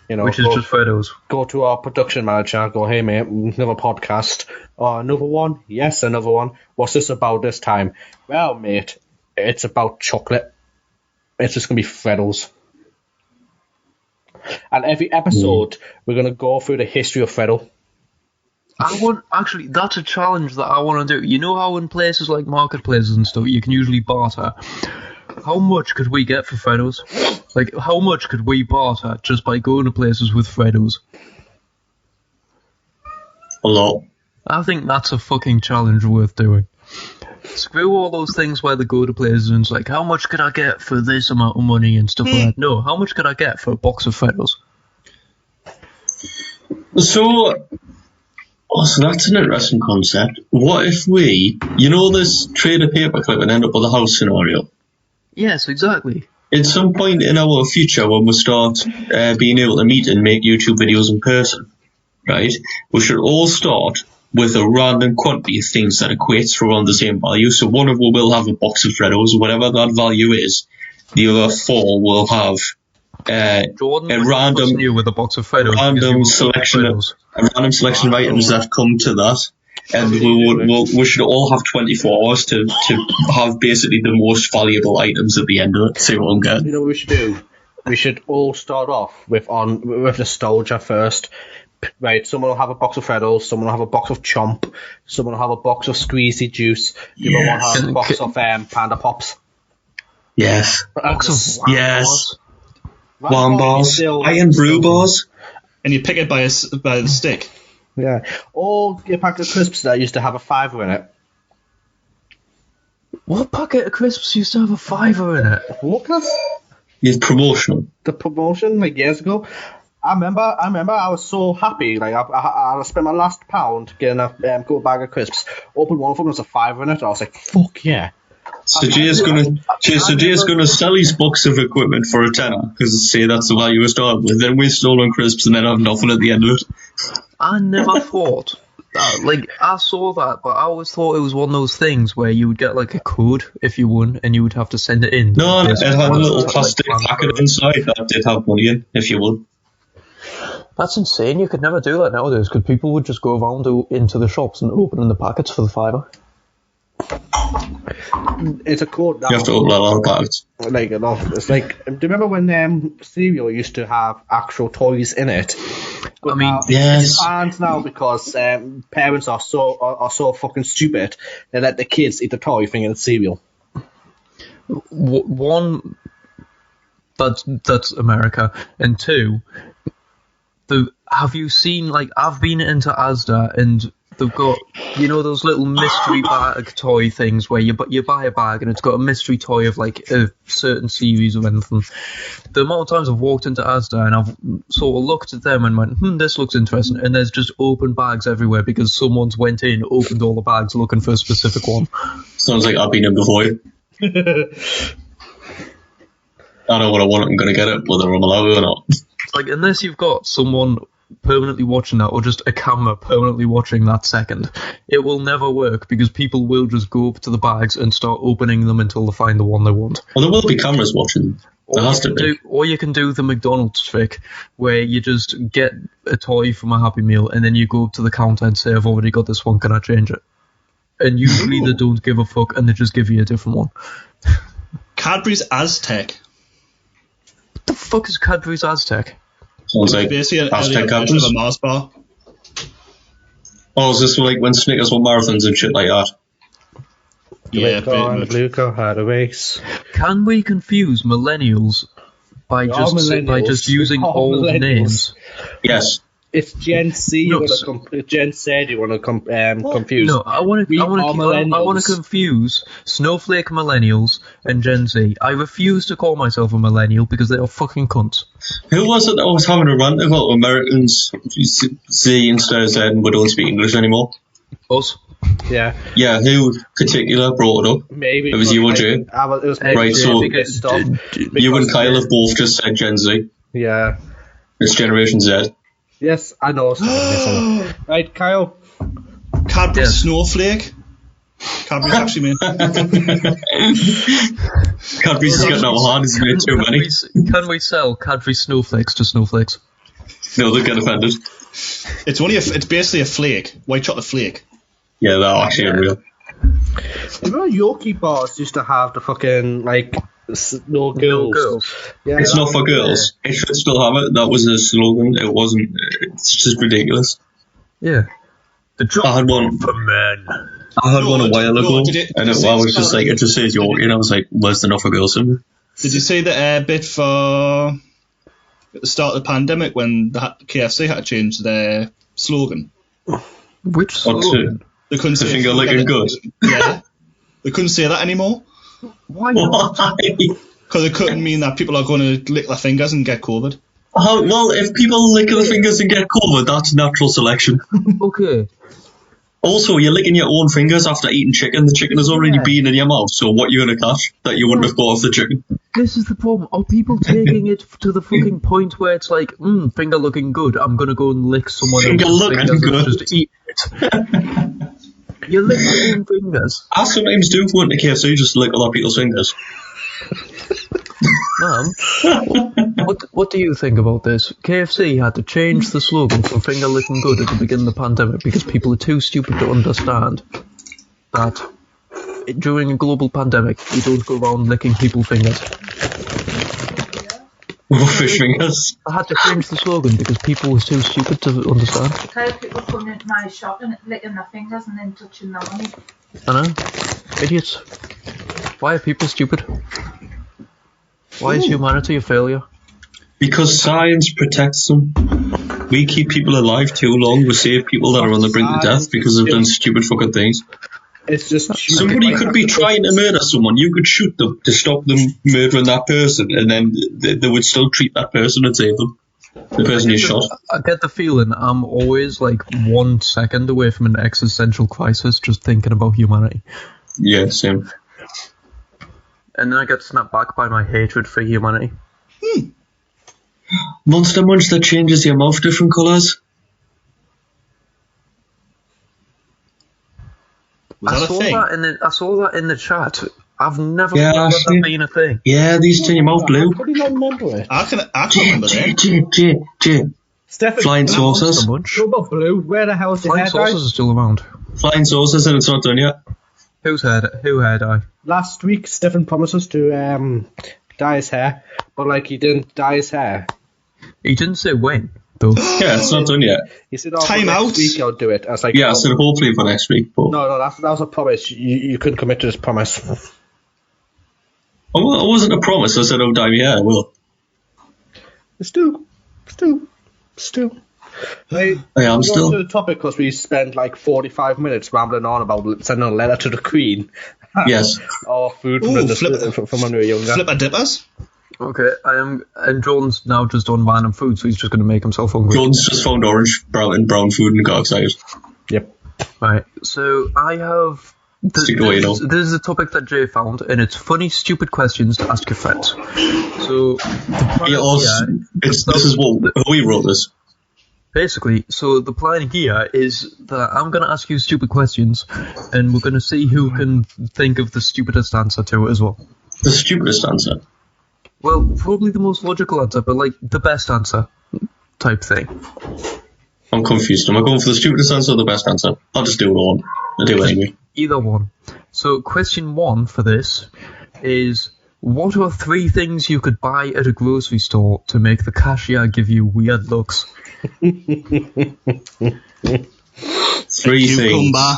Which is just Freddos. Go to our production manager, go, hey mate, another podcast. Oh, another one? Yes, another one. What's this about this time? Well, mate, it's about chocolate. It's just going to be Freddos. And every episode, we're going to go through the history of Freddo. That's a challenge that I want to do. You know how in places like marketplaces and stuff, you can usually barter. How much could we get for Freddos? How much could we barter just by going to places with Freddos? A lot. I think that's a fucking challenge worth doing. Screw all those things where they go to places and it's like, how much could I get for this amount of money and stuff like that? No, how much could I get for a box of Freddos? So that's an interesting concept. What if we, this trade a paperclip and end up with a house scenario? Yes, exactly. At some point in our future, when we start being able to meet and make YouTube videos in person, right, we should all start with a random quantity of things that equates to around the same value. So one of us will have a box of Freddos, whatever that value is. The other 4 will have a random with a box of Freddos, selection of items that come to that. And we should all have 24 hours to have basically the most valuable items at the end of it. See what I'm getting. You know what we should do? We should all start off with nostalgia first. Right, someone will have a box of Freddos, someone will have a box of Chomp, someone will have a box of Squeezy Juice, the other one has a box of Panda Pops. Yes. Box of Wham bars. Iron brew bars. And you pick it by the stick. Yeah. Or a pack of crisps that used to have a 5 in it. What packet of crisps used to have a £5 in it? Walkers? It's promotional. The promotion like years ago. I remember I was so happy. Like I spent my last pound getting a gold bag of crisps. Opened one of them, there was a £5 in it. I was like, fuck yeah. So Jay's gonna sell his box of equipment for a tenner because say that's the value we started with. Then we stole on crisps and then have nothing at the end of it. I never thought that. Like, I saw that, but I always thought it was one of those things where you would get like a code if you won, and you would have to send it in. No, it had a little plastic packet inside that did have money in if you won. That's insane. You could never do that nowadays because people would just go around into the shops and open the packets for the £5. It's a code now. You have to open a lot of packets. Like, it's like, do you remember when cereal used to have actual toys in it? But I mean, now, yes. It's banned now because parents are so fucking stupid. They let the kids eat the toy thinking it's cereal. One, that's America, and two, have you seen, like, I've been into Asda and they've got, you know, those little mystery bag toy things where you buy a bag and it's got a mystery toy of like a certain series of anything. The amount of times I've walked into Asda and I've sort of looked at them and went, this looks interesting, and there's just open bags everywhere because someone's went in, opened all the bags looking for a specific one. Sounds like I've been in before. I know what I want, I'm going to get it, whether I'm allowed or not. Like, unless you've got someone permanently watching that, or just a camera permanently watching that second, it will never work because people will just go up to the bags and start opening them until they find the one they want. Well, there will be cameras watching. There has to be. Or you can do the McDonald's trick where you just get a toy from a Happy Meal and then you go up to the counter and say, I've already got this one, can I change it? And usually they don't give a fuck and they just give you a different one. Cadbury's Aztec. What the fuck is Cadbury's Aztec? Sounds like basically an Aztec earlier version Cadbury's. of a Mars bar. Oh, is this like when Snickers won marathons and shit like that? Yeah, pretty much. Luca had a race. Can we confuse millennials by just using old names? Yes. It's Gen C. No, Gen Z. You want to confuse? No, I want to confuse Snowflake millennials and Gen Z. I refuse to call myself a millennial because they are fucking cunts. Who was it that was having a rant about Americans Z instead of Z and we don't speak English anymore? Us. Yeah. Yeah, who particular brought it up? Maybe it was you or Jay. It was Right, so you and Kyle have both just said Gen Z. Yeah. It's Generation Z. Yes, I know. Right, Kyle. Cadbury's Snowflake. Cadbury's actually made. Cadbury's is getting out hard, isn't it? Too many. Can we sell Cadbury Snowflakes to snowflakes? No, they get offended. It's basically a flake, white chocolate flake. Yeah, they're actually unreal. Remember Yorkie bars used to have the fucking like no girls. Yeah, it's not for girls. It should still have it. That was a slogan. It wasn't. It's just ridiculous. Yeah. I had one for men. I had one a while ago, and I was just like, it just says Yorkie, and I was like, where's the not for girls symbol? Did you see the bit for at the start of the pandemic when the KFC had to change their slogan? Which slogan? They couldn't say finger licking good. Yeah, they couldn't say that anymore. Why not? Because it couldn't mean that people are going to lick their fingers and get COVID. Well, if people lick their fingers and get COVID, that's natural selection. Okay. Also, you're licking your own fingers after eating chicken. The chicken has already been in your mouth, so what are you going to catch that you wouldn't have got off the chicken? This is the problem. Are people taking it to the fucking point where it's like, finger looking good, I'm going to go and lick someone else's fingers and just eat it? You lick your own fingers. I sometimes do go into KFC just to lick other people's fingers. Ma'am, what do you think about this? KFC had to change the slogan from finger licking good at the beginning of the pandemic because people are too stupid to understand that during a global pandemic you don't go around licking people's fingers. Fish fingers. I had to change the slogan because people were too stupid to understand. How people coming into my shop and licking their fingers and then touching their money. I know. Idiots. Why are people stupid? Why is humanity a failure? Because science protects them. We keep people alive too long. We save people that are on the brink of death because they've done stupid fucking things. It's just Somebody could be trying to murder someone. You could shoot them to stop them murdering that person, and then they would still treat that person and save them. The person you shot. I get the feeling I'm always like 1 second away from an existential crisis just thinking about humanity. Yeah, same. And then I get snapped back by my hatred for humanity. Monster Munch that changes your mouth different colours. Was that a thing? I saw that in the chat. I've never Yeah, remembered I've seen- that being a thing. Yeah, these turn your mouth blue. I do not remember it. I can remember that. J. Stefan, Flying saucers. So much. what about Blue? Where the hell is your Flying hair saucers dye? are still around. Flying saucers, and it's not done yet. Who hair dye? Last week, Stefan promised us to dye his hair, but like he didn't dye his hair. He didn't say when, though. Yeah, it's not done yet. He said, "Oh, Time next out. week I'll do it." I was like, Yeah, I "Oh, said hopefully for next week, but no, that was a promise. You couldn't commit to this promise." it wasn't a promise. I said, "Oh, dye me hair." Well, Still. Right, I am we'll go still. to the topic because we spent like 45 minutes rambling on about sending a letter to the Queen. Yes. Or food Ooh, from when we were younger. Flipper dippers? Okay, and Jordan's now just on random food, so he's just going to make himself hungry. Jordan's just found brown food and got excited. Yep. Right, so I have... Stick away, though. This is a topic that Jay found, and it's funny, stupid questions to ask your friends. So, Yeah, this is what we wrote this. basically, so the plan here is that I'm going to ask you stupid questions, and we're going to see who can think of the stupidest answer to it as well. The stupidest answer. Well, probably the most logical answer, but like the best answer type thing. I'm confused. Am I going for the stupidest answer or the best answer? I'll just do it all. I'll do it anyway. Either one. So question 1 for this is, what are 3 things you could buy at a grocery store to make the cashier give you weird looks? 3 things. Cucumber.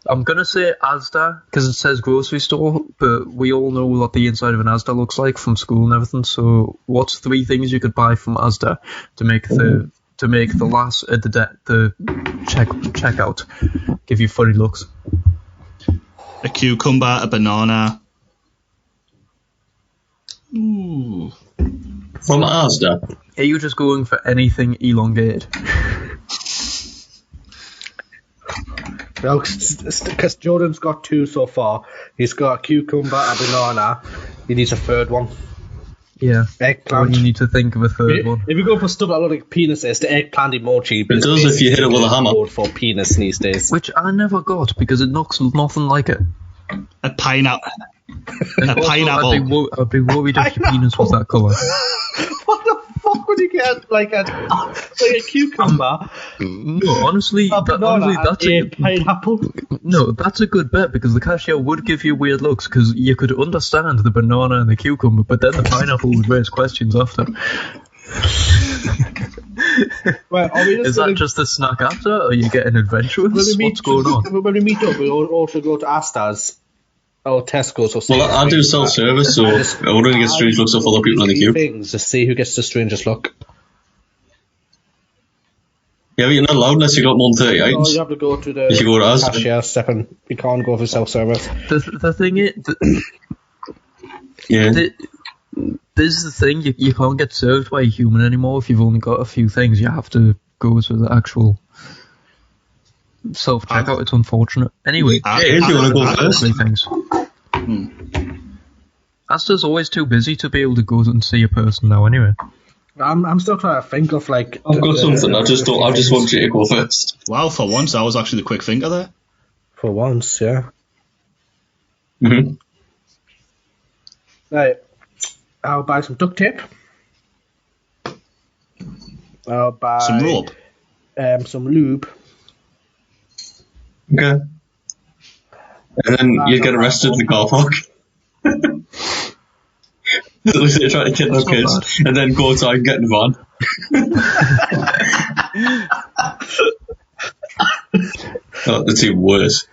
I'm going to say Asda, because it says grocery store, but we all know what the inside of an Asda looks like from school and everything, so what's 3 things you could buy from Asda to make the lass at the checkout give you funny looks? A cucumber, a banana. Ooh. From Asda. Are you just going for anything elongated? Well, because Jordan's got 2 so far. He's got a cucumber, a banana. He needs a third one. Yeah. Eggplant. Or you need to think of a third one. If you go for stuff that look like penises, the eggplant emoji. It does if you hit it with a hammer. For penis these days. Which I never got because it looks nothing like it. A pineapple. And A also, pineapple. I'd be worried if your penis was that colour. What the fuck would you get? Like a cucumber, No, honestly, a banana, that's and a pineapple? that's a good bet because the cashier would give you weird looks because you could understand the banana and the cucumber, but then the pineapple would raise questions after. Well, are we Is that just a snack after? Are you getting adventurous? What's going on? When we meet up, we also go to Asda's or Tesco's or something. Well, I do self-service, so I wouldn't get strange looks off other people in the queue. Things to see who gets the strangest look. Yeah, but you're not allowed unless you got more than 30 Oh, items. you have to go to the If you go to Asda. cashier, Stephen. You can't go for self-service. The thing is, Yeah. this is the thing, you can't get served by a human anymore if you've only got a few things. You have to go to the actual self-checkout. It's unfortunate. Anyway, If you want to go first. 3 things. Asda's always too busy to be able to go and see a person now anyway. I'm still trying to think of like. I've got something. I just want you to go first. Wow, for once, I was actually the quick thinker there. For once, yeah. Mm-hmm. Right. I'll buy some duct tape. I'll buy Some rope. some lube. Okay. And then you get arrested in the car park. They're trying to kidnap kids, and then go outside and get in the van. Oh, that's even worse.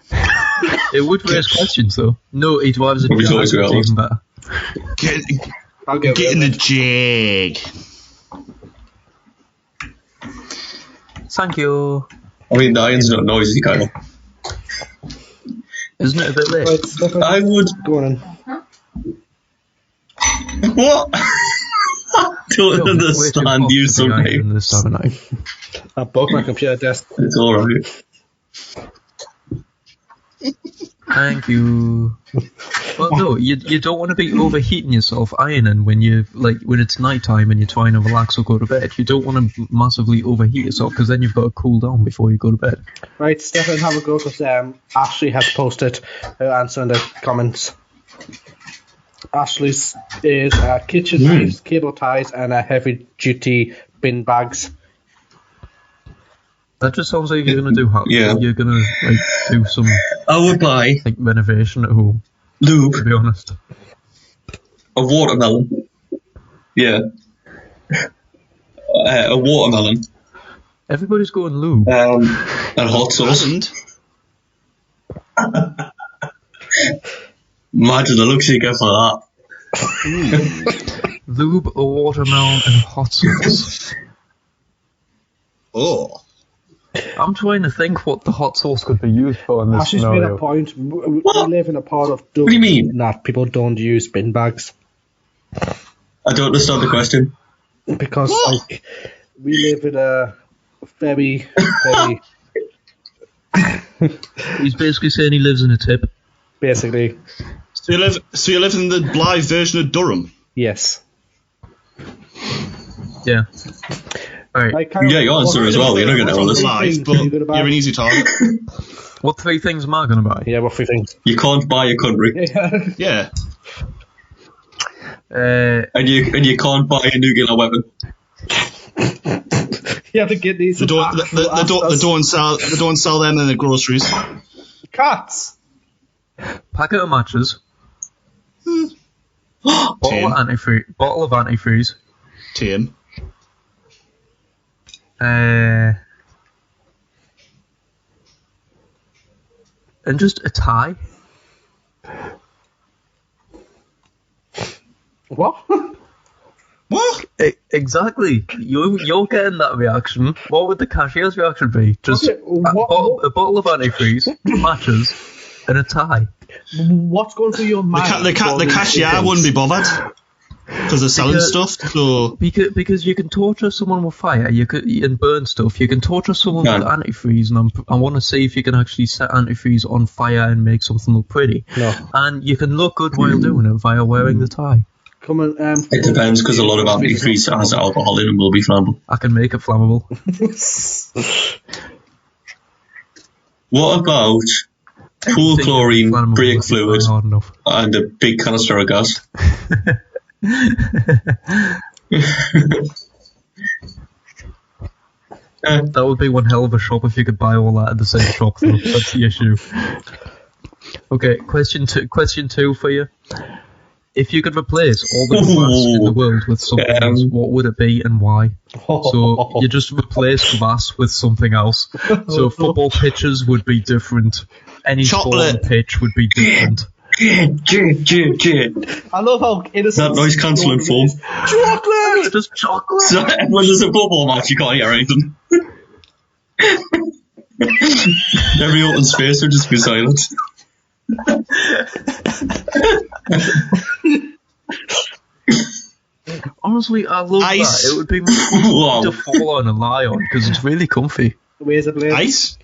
It would raise questions though. No, he drives a Probably Jag, always it's relevant. even better. Get in the jag. Thank you. I mean, the iron's not noisy, kind of. Isn't it a bit late? Right, Stefan, I would. go on in. What? I don't understand you something. This time of night. I broke my computer desk. It's alright. Thank you. Well, no, you don't want to be overheating yourself ironing when when it's night time and you're trying to relax or go to bed. You don't want to massively overheat yourself because then you've got to cool down before you go to bed. Right, Stefan, have a go because Ashley has posted her answer in the comments. Ashley's is kitchen knives, cable ties, and heavy duty bin bags. That just sounds like you're gonna do. Yeah. You're gonna do some I would buy renovation at home. lube, To be honest. a watermelon. Yeah. A watermelon. Everybody's going lube. And hot sauce. And Imagine the looks you get for that. Lube, a watermelon, and hot sauce. oh, I'm trying to think what the hot sauce could be used for in this Ashley's made scenario. a point. We live in a part of Dublin What do you mean? that people don't use bin bags I don't understand the question. because we live in a very, very He's basically saying he lives in a tip. basically so you live in the Blythe version of Durham. yes. Yeah. Alright. Like, Kyle, Yeah, your answer as well. You're not going to know this. Blythe, but you're an easy target. What 3 things am I going to buy? Yeah, what do you think? You can't buy a country, Yeah. and you can't buy a nuclear weapon. You have to get these. They don't sell them in the groceries. Cats. Packet of matches. Bottle of antifreeze. Tame. And just a tie. What? What? Exactly. You're getting that reaction. What would the cashier's reaction be? Just Okay, a bottle of antifreeze, matches, and a tie. What's going through your mind? The cashier wouldn't be bothered because they're selling stuff. So Because you can torture someone with fire, and burn stuff. You can torture someone with antifreeze, and I want to see if you can actually set antifreeze on fire and make something look pretty. No. And you can look good while doing it via wearing the tie. Come on. It depends, because a lot of antifreeze has alcohol in and will be flammable. I can make it flammable. What about pool chlorine, Flammable brake isn't fluid, hard enough. and a big canister of gas? That would be one hell of a shop if you could buy all that at the same shop, though. That's the issue. Okay, question two for you. If you could replace all the glass in the world with something else, what would it be and why? So you just replace glass with something else. So football pitches would be different. Any Chocolate. sporting pitch would be different. I love how innocent. That noise cancelling foam. Chocolate. It's just chocolate. So when there's a football match, you can't hear anything. Every open space would just be silent. Honestly, I love Ice. that. It would be Wow. to fall on and lie on because it's really comfy. Razor blade. ice.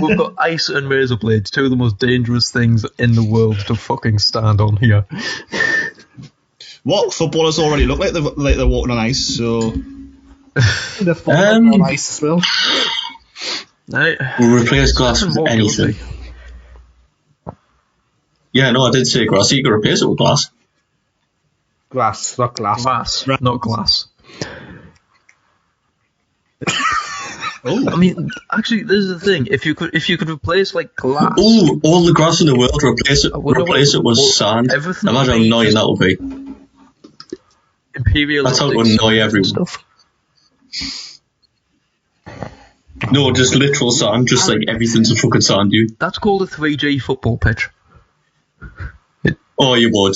We've got ice and razor blades, two of the most dangerous things in the world to fucking stand on here. What footballers already look like they're walking on ice. So The fall on ice as well. Right. We'll replace glass with More anything. guilty. Yeah, no, I did say glass. You can replace it with glass. Glass, not glass. Glass, not glass. oh, I mean, actually, this is the thing. If you could replace like glass, Ooh, all the grass in the world, replace it wonder with what- sand. everything Imagine how would be annoying just- that would be. imperial. That's how it would annoy everyone. Stuff. No, just literal sand, just like everything's a fucking sand, dude. That's called a 3G football pitch. Oh, you would.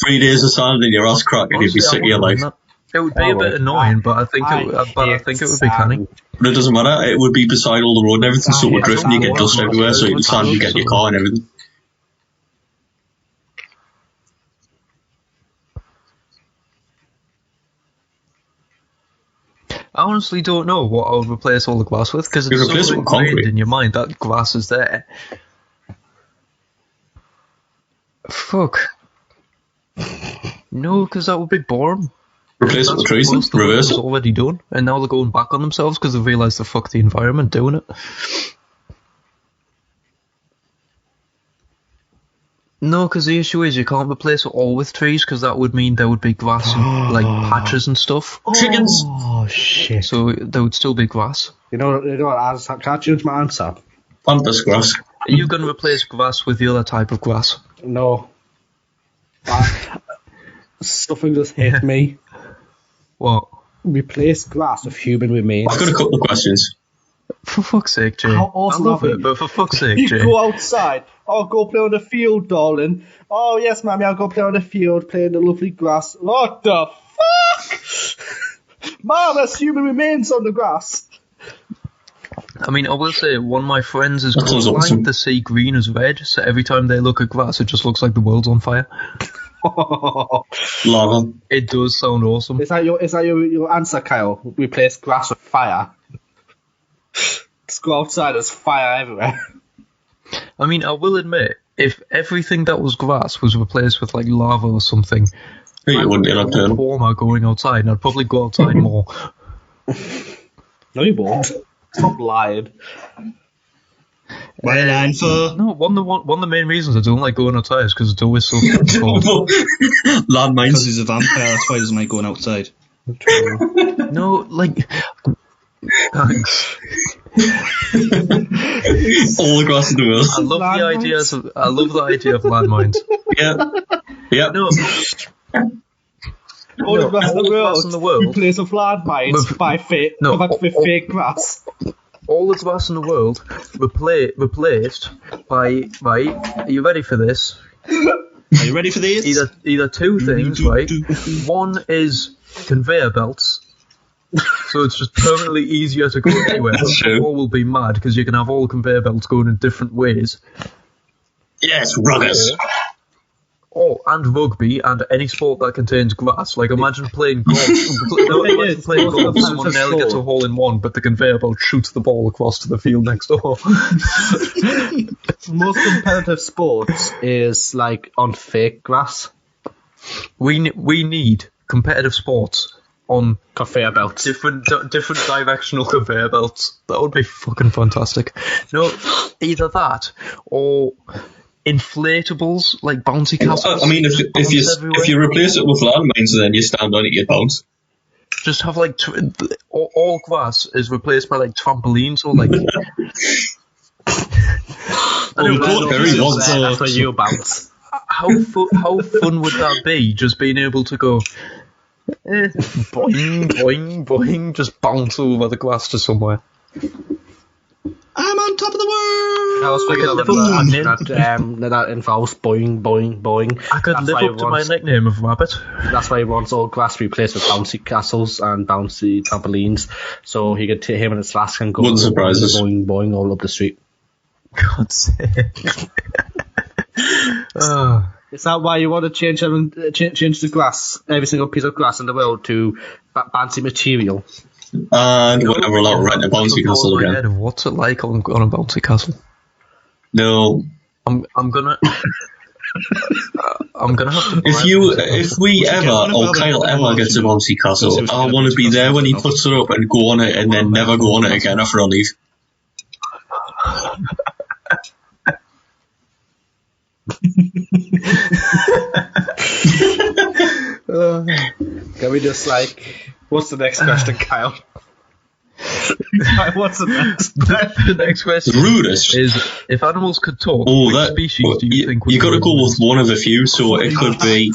3 days of sand in your ass crack and you'd be Honestly, sick of your I wouldn't life. mind It would be a bit annoying, but I think it would be canny. But it doesn't matter. It would be beside all the road and everything, so it would drift and you get dust everywhere, so you can sand and get your car and everything. I honestly don't know what I would replace all the grass with, because it's You replace so it with ingrained concrete. in your mind that grass is there. Fuck. No, because that would be boring. Replace it with trees, Most of the world reverse is it. already done, and now they're going back on themselves because they've realised they fucked the environment doing it. No, because the issue is you can't replace it all with trees, because that would mean there would be grass and like patches and stuff. Chickens! Oh, shit. So there would still be grass. You know what, can I change my answer? Pampas grass. Are you going to replace grass with the other type of grass? No. Something just hit me. What? Replace grass with human remains. I've got a couple of questions. For fuck's sake, Jay. How awesome I love are it, they? but for fuck's sake, You Jay. go outside. Oh, go play on the field, darling. Oh, yes, mommy, I'll go play on the field, play in the lovely grass. What the fuck? Mom, there's human remains on the grass. I mean, I will say, one of my friends is That sounds blind awesome. to see green as red, so every time they look at grass, it just looks like the world's on fire. Lava. It does sound awesome. Is that your answer, Kyle? Replace grass with fire. Just go outside, there's fire everywhere. I mean, I will admit, if everything that was grass was replaced with like lava or something, Hey, you wouldn't be nocturnal. warmer going outside, and I'd probably go outside more. No, you won't. Stop lying. Well, and for No, one of the main reasons I don't like going outside is because it's always so fucking cold. because Landmines. he's a vampire, that's why he doesn't like going outside. No, like, thanks. All the grass in the world. I love the idea of landmines. Yeah. Yeah. No, All the grass all the grass in the world. Replace with landmines by fake, No, with fake grass. all the grass in the world replaced by, right, are you ready for this? Are you ready for these? Either two things, right? One is conveyor belts, so it's just permanently easier to go anywhere. That's true. Or will be mad because you can have all the conveyor belts going in different ways. Yes, ruggers. Oh, and rugby and any sport that contains grass. Like imagine playing golf. Imagine playing golf. Someone nearly gets a hole in one, but the conveyor belt shoots the ball across to the field next door. Most competitive sports is like on fake grass. We need competitive sports on Conveyor belts. different directional conveyor belts. That would be fucking fantastic. No, either that or inflatables like bouncy castles. I mean, if you replace it with landmines, then you stand on it, you bounce. Just have like all grass is replaced by like trampolines or like. Very long. That's where you bounce. How fun would that be? Just being able to go. Boing, boing, boing, just bounce over the grass to somewhere. I'm on top of the world! I was thinking of that involves boing, boing, boing. I could live up to my nickname of Rabbit. That's why he wants all grass replaced with bouncy castles and bouncy trampolines, so he could take him and his flask and go Wouldn't surprise us. boing, boing all up the street. God's sake. Is that why you want to change the grass, every single piece of grass in the world, to bouncy material? And we're never allowed to rent a bouncy castle My again. head of what's it like on a bouncy castle? No. I'm gonna have to. If we ever, or Kyle ever gets a bouncy castle, I want to be there when he puts it up and go on it and then never go on it again after I leave. Can we just what's the next question, Kyle? What's the next? The next question Rudest. is: if animals could talk, Oh, which that species do you think would you got to be go the with one of a few. So it could be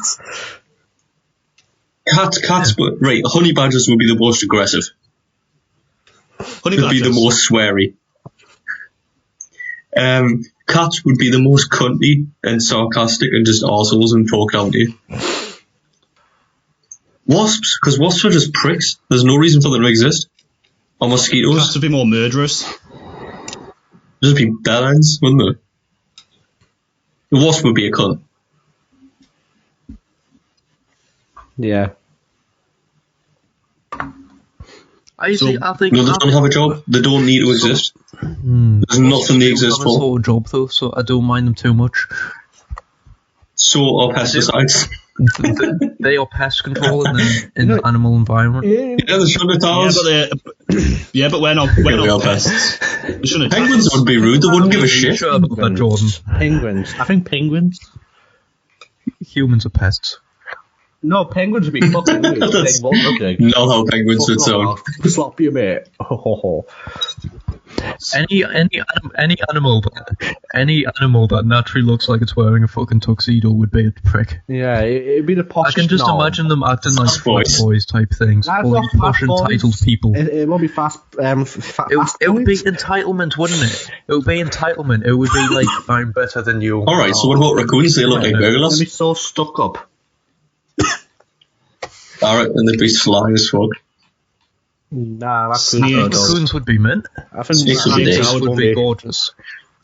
cats, but right, honey badgers would be the most aggressive. Honey Would be the badgers. most sweary. Cats would be the most cunty and sarcastic and just arseholes and talk down to you. Wasps, because wasps are just pricks. There's no reason for them to exist. Or It has mosquitoes. to be more murderous. Just be dead ends, wouldn't they? The wasp would be a cunt. Yeah. I think No, they don't have a job. They don't need to exist. There's nothing they exist have a for. sort of job though, so I don't mind them too much. So are pesticides. They are pest control in the animal environment. Yeah, they shouldn't have Yeah, but we're not pests. We shouldn't. Penguins would be rude. They wouldn't give a shit. Sure about that, Jordan. Penguins. I think penguins. Humans are pests. No, penguins would be fucking weird. That's They won't look like. not how penguins would sound. Slap you, mate. Ho, ho, ho. Any animal that naturally looks like it's wearing a fucking tuxedo would be a prick. Yeah, it'd be the posh. I can just imagine them acting like boys. boys type things, That's or like not fast posh entitled boys. people. It won't be fast. It would be entitlement, wouldn't it? It would be entitlement. It would be like, I'm better than you. Alright, so what about raccoons? They look like They'd be burglars. so stuck up. Alright, and they'd be sly as fuck. Nah, that's Snakes. good. though. Raccoons would be mint. I think Snakes would be Snakes nice. would be gorgeous.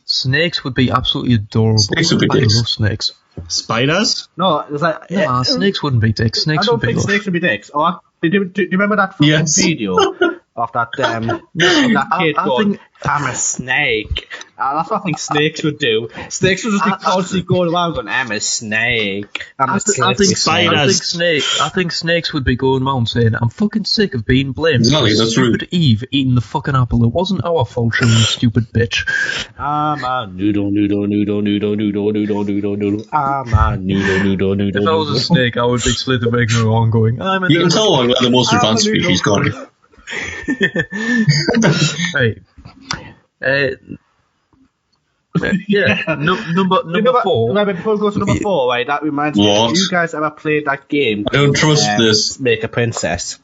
Snakes would be absolutely adorable. Snakes would be I dicks. love snakes. Spiders? No, it's like Nah, snakes wouldn't be dicks. I Snakes don't would be think lush. snakes would be dicks. Oh, do you remember that fucking Yes. video of that that kid I going, think- "I'm a snake"? That's what I think snakes would do. Snakes would just be constantly going around going, "I'm a snake." I think snakes would be going around saying, "I'm fucking sick of being blamed Exactly, for that's stupid Eve eating the fucking apple. It wasn't our fault, you stupid bitch." I'm a noodle, noodle, noodle, noodle, noodle, noodle, noodle, noodle. I'm a noodle, noodle, noodle. If I was a snake, I would be slithering around going, "I'm a You can noodle." tell why we're the most advanced species gone. Hey. Yeah, number 4. Remember, before we go to number 4, right? That reminds me. What? Have you guys ever played that game? I don't trust this. Make a Princess.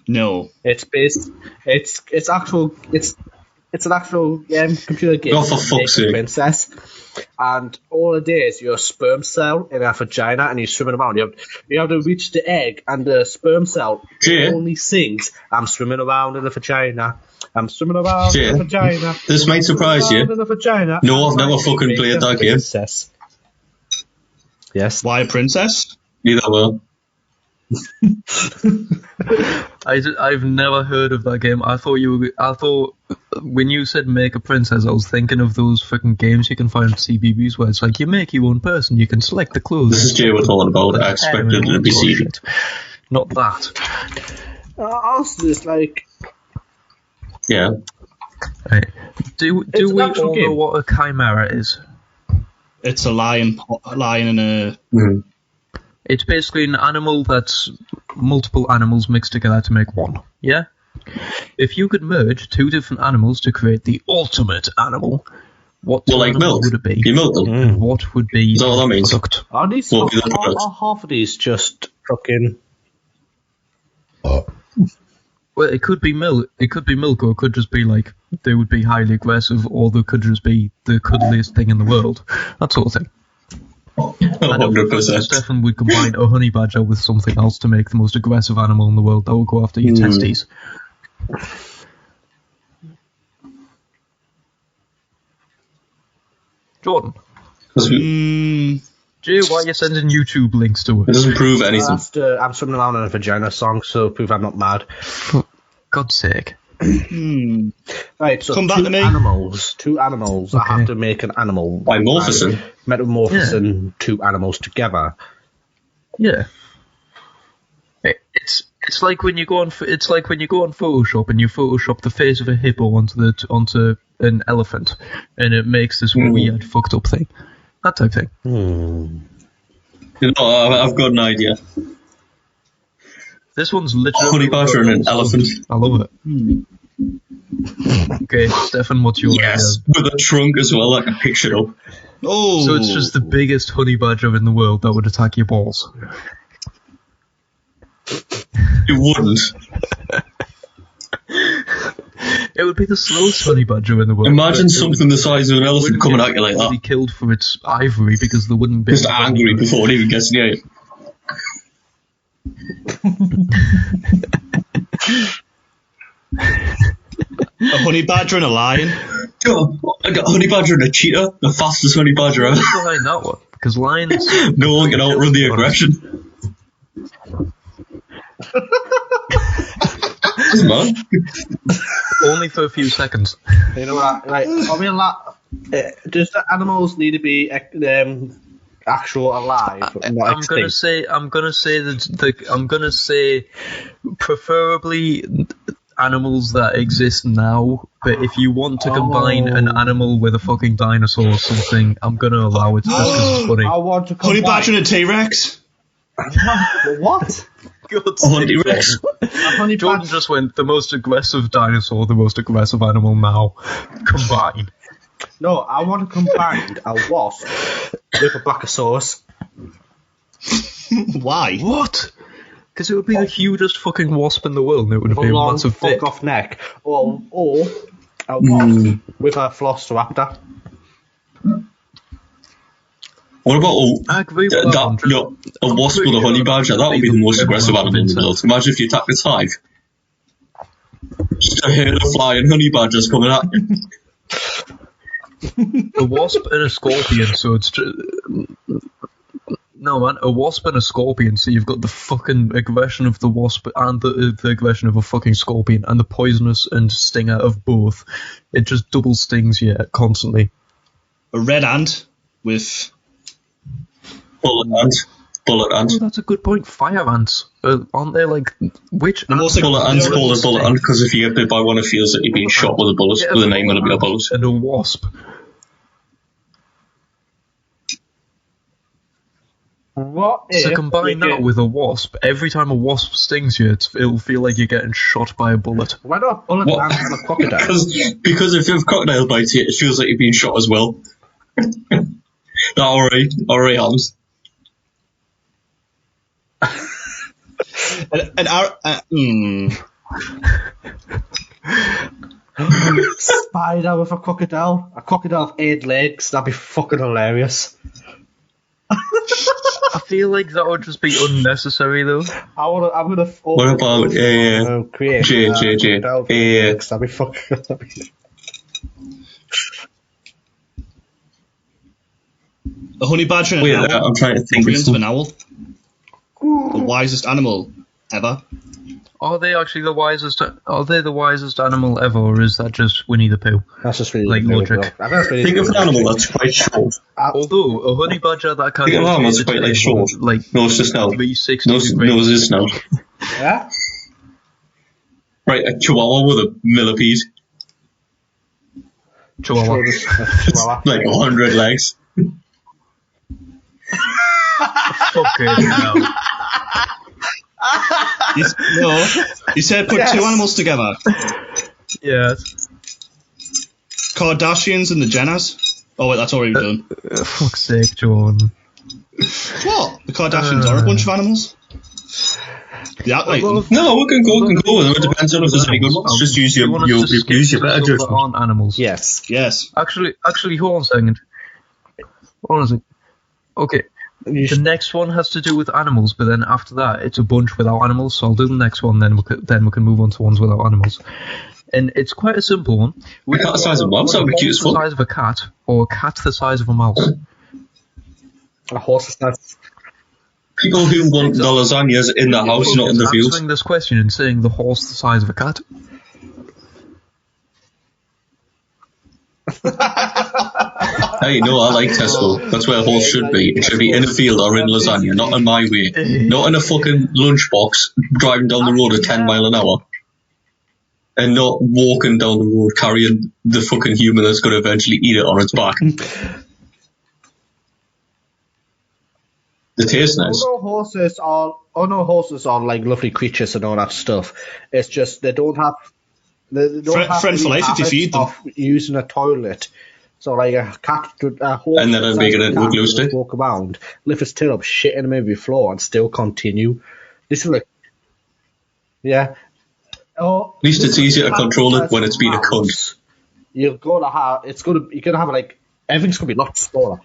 No. It's based. It's an actual computer game. Oh, for fuck's Make a sake. Princess. And all it is, you're a sperm cell in a vagina, and you're swimming around. You have to reach the egg, and the sperm cell Jay? only sings, "I'm swimming around in the vagina. I'm swimming around Jay, in the vagina." this might surprise you. In the vagina. No, I've never I'm fucking making played a that game. princess. Yes. Why a princess? Neither will. I've never heard of that game. I thought when you said make a princess, I was thinking of those fucking games you can find on CBBS where it's like you make your own person, you can select the clothes. This is Jay we're talking about. I expected it to be CD. Not that. I was just like, Yeah. Right. Do It's we an actual all know game. what a chimera is? It's a lion and a... Mhm. It's basically an animal that's multiple animals mixed together to make one. Yeah? If you could merge 2 different animals to create the ultimate animal, what Well, like animal milk. would it be? You milk them. And what would be Is that what that the means? product? are these What would be the product? are half of these just fucking? Well, it could be milk. It could be milk, or it could just be like they would be highly aggressive, or they could just be the cuddliest thing in the world. That sort of thing. I know 100%. Stefan would combine a honey badger with something else to make the most aggressive animal in the world that will go after your testes. Jordan, Jay, why are you sending YouTube links to It us? doesn't prove anything. That's the "I'm swimming around in a vagina" song, so prove I'm not mad. For God's sake. Right, so Come back two to me. animals. I have to make an animal By morphosing. metamorphosing 2 animals together. Yeah. It's like when you go on Photoshop and you Photoshop the face of a hippo onto an elephant, and it makes this weird fucked up thing. That type thing. You know, I've got an idea. This one's literally Honey badger and an elephant. I love it. Okay, Stefan, what's your Yes, idea? with a trunk as well. I can picture it up. Oh! So it's just the biggest honey badger in the world that would attack your balls. It wouldn't. It would be the slowest honey badger in the world. Imagine It something the size of an elephant wouldn't coming get at you like easily that. killed for its ivory because they wouldn't be Just angry before it even gets near you. A honey badger and a lion. I got a honey badger and a cheetah, the fastest honey badger ever. What's behind that one? Because lions. No one can outrun the aggression. Man. Only for a few seconds. You know what? Like, I mean, does the animals need to be actual alive? Not I'm gonna say preferably animals that exist now. But if you want to combine an animal with a fucking dinosaur or something, I'm gonna allow it just because it's funny. I want to Honey combine. badger and a T-Rex. What? Honey Rex. Jordan just went the most aggressive dinosaur, the most aggressive animal now. Combine. No, I want to combine a wasp with a brachiosaurus. Why? What? Because it would be the hugest fucking wasp in the world, and it would With be a a long massive fuck dick. off neck, or a wasp with a velociraptor. What about I agree with that one. a wasp with a honey badger? That would be the most aggressive animal in the world. Imagine if you attacked its hive. Just a herd of flying honey badgers coming at you. A wasp and a scorpion, so it's just... No, man, a wasp and a scorpion, so you've got the fucking aggression of the wasp and the aggression of a fucking scorpion, and the poisonous and stinger of both. It just double stings you constantly. A red ant with... Bullet ant. Oh, that's a good point. Fire ants. Aren't they like... Which ant? also Bullet ant's called a bullet ant because if you get bit by one, it feels like you're being shot with a bullet, with a name on a bullet. And a wasp. What if So combine that with a wasp. Every time a wasp stings you, it'll feel like you're getting shot by a bullet. Why not a bullet ant and a crocodile? Because if a crocodile bites you, it feels like you're being shot as well. That already happens. Spider with a crocodile. A crocodile with 8 legs. That'd be fucking hilarious. I feel like that would just be unnecessary, though. What about create J? crocodile with legs. That'd be fucking. A honey badger and Wait, an owl. I'm trying to think. Brilliant of an owl. The wisest animal ever. Are they actually the wisest? Are they the wisest animal ever, or is that just Winnie the Pooh? That's just really Like logic. Think of an animal that's quite short. Although a honey badger that can Think of an animal that's quite like short. like No, it's just now. 360 No, degrees. it's just now. Yeah? Right, a chihuahua with a millipede. Chihuahua. Like 100 legs. Fucking hell. You said put two animals together. Yes. Kardashians and the Jenners. Oh wait, that's already done. Fuck's sake, John. What? The Kardashians are a bunch of animals? Yeah, like, No, we can go with them. It depends on if there's any good ones. Just use your better that aren't animals. Yes. yes. Actually, hold on a second. Hold on a second. Okay. The next one has to do with animals, but then after that, it's a bunch without animals. So I'll do the next one, then we can move on to ones without animals. And it's quite a simple one. A cat the size of a mouse, that would be cute as fuck. The size of a cat, or a cat the size of a mouse. A horse is nice. People who want the lasagnas in the house, not in the field. Answering this question and saying the horse the size of a cat. Hey, no, I like Tesco. That's where a horse should be. It should be in a field or in lasagna, not in my way. Not in a fucking lunchbox driving down the road at 10 mile an hour. And not walking down the road carrying the fucking human that's going to eventually eat it on its back. The taste nice. Although horses are like lovely creatures and all that stuff, it's just they don't have Friend for life if you feed them. of using a toilet. So like a horse, And then I'd make it into a glue stick. Walk around, lift his tail up, shit in the middle of your floor, and still continue. This is like, yeah. At least it's easier to control it when it's been a cunt. You're gonna have like everything's gonna be a lot smaller.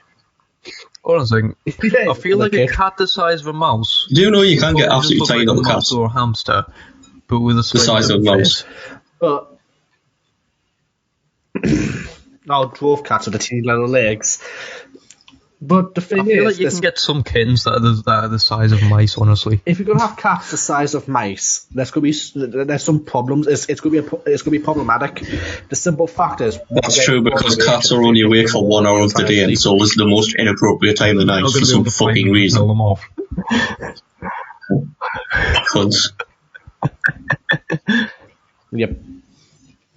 Hold on a second. Yeah, I feel like okay. a cat the size of a mouse. Do you know you can get Probably absolutely just look tiny like little a mouse cats or a hamster, but with a the slightly size of a different mouse? face. But now dwarf cats with the teeny little legs. But the I thing feel is, like you can get some kittens that are the size of mice, honestly. if you're gonna have cats the size of mice, there's some problems. It's gonna be problematic. The simple fact is, That's true because cats are only awake for 1 hour of the day, and it's always the most inappropriate time of night Not for going to be some able to find fucking them and reason. tell them off. Cunts. Yep.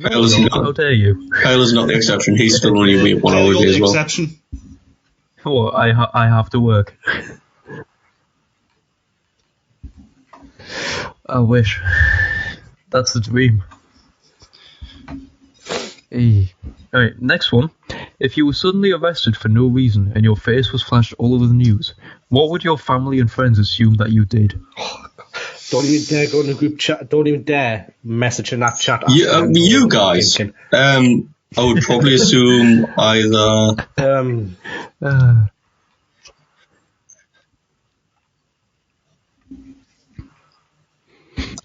Kyle is How not, dare you? Kyle is not the exception. He's still only awake 1 hour a You're day the as well. exception. Oh, I have to work. I wish. That's the dream. Hey. Alright, next one. If you were suddenly arrested for no reason and your face was flashed all over the news, what would your family and friends assume that you did? Don't even dare go in the group chat. Don't even dare message in that chat. Yeah, you guys. I would probably assume either.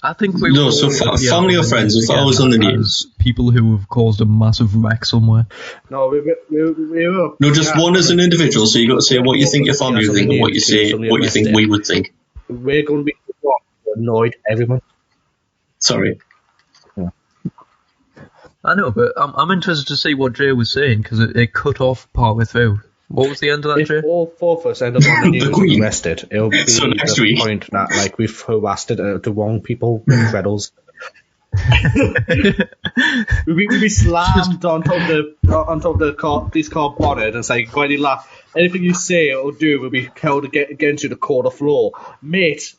I think we No, would so all be family out or on the friends, news if I again was on the as news. people who have caused a massive wreck somewhere. No, we were. No, just one as an individual. So you got to say what you think your family would think and what you think we would think. We're going to be the one who annoyed everyone. Sorry. I know, but I'm interested to see what Jay was saying because it cut off partway through. What was the end of that, If Jay? all four of us end up on the news and Queen. arrested, it'll be So next the week. point that like we've harassed the wrong people with Freddos. We'd be slammed on top of the police car bonnet and say, "Go ahead, laugh. Anything you say or do will be held against you to court of law, mate.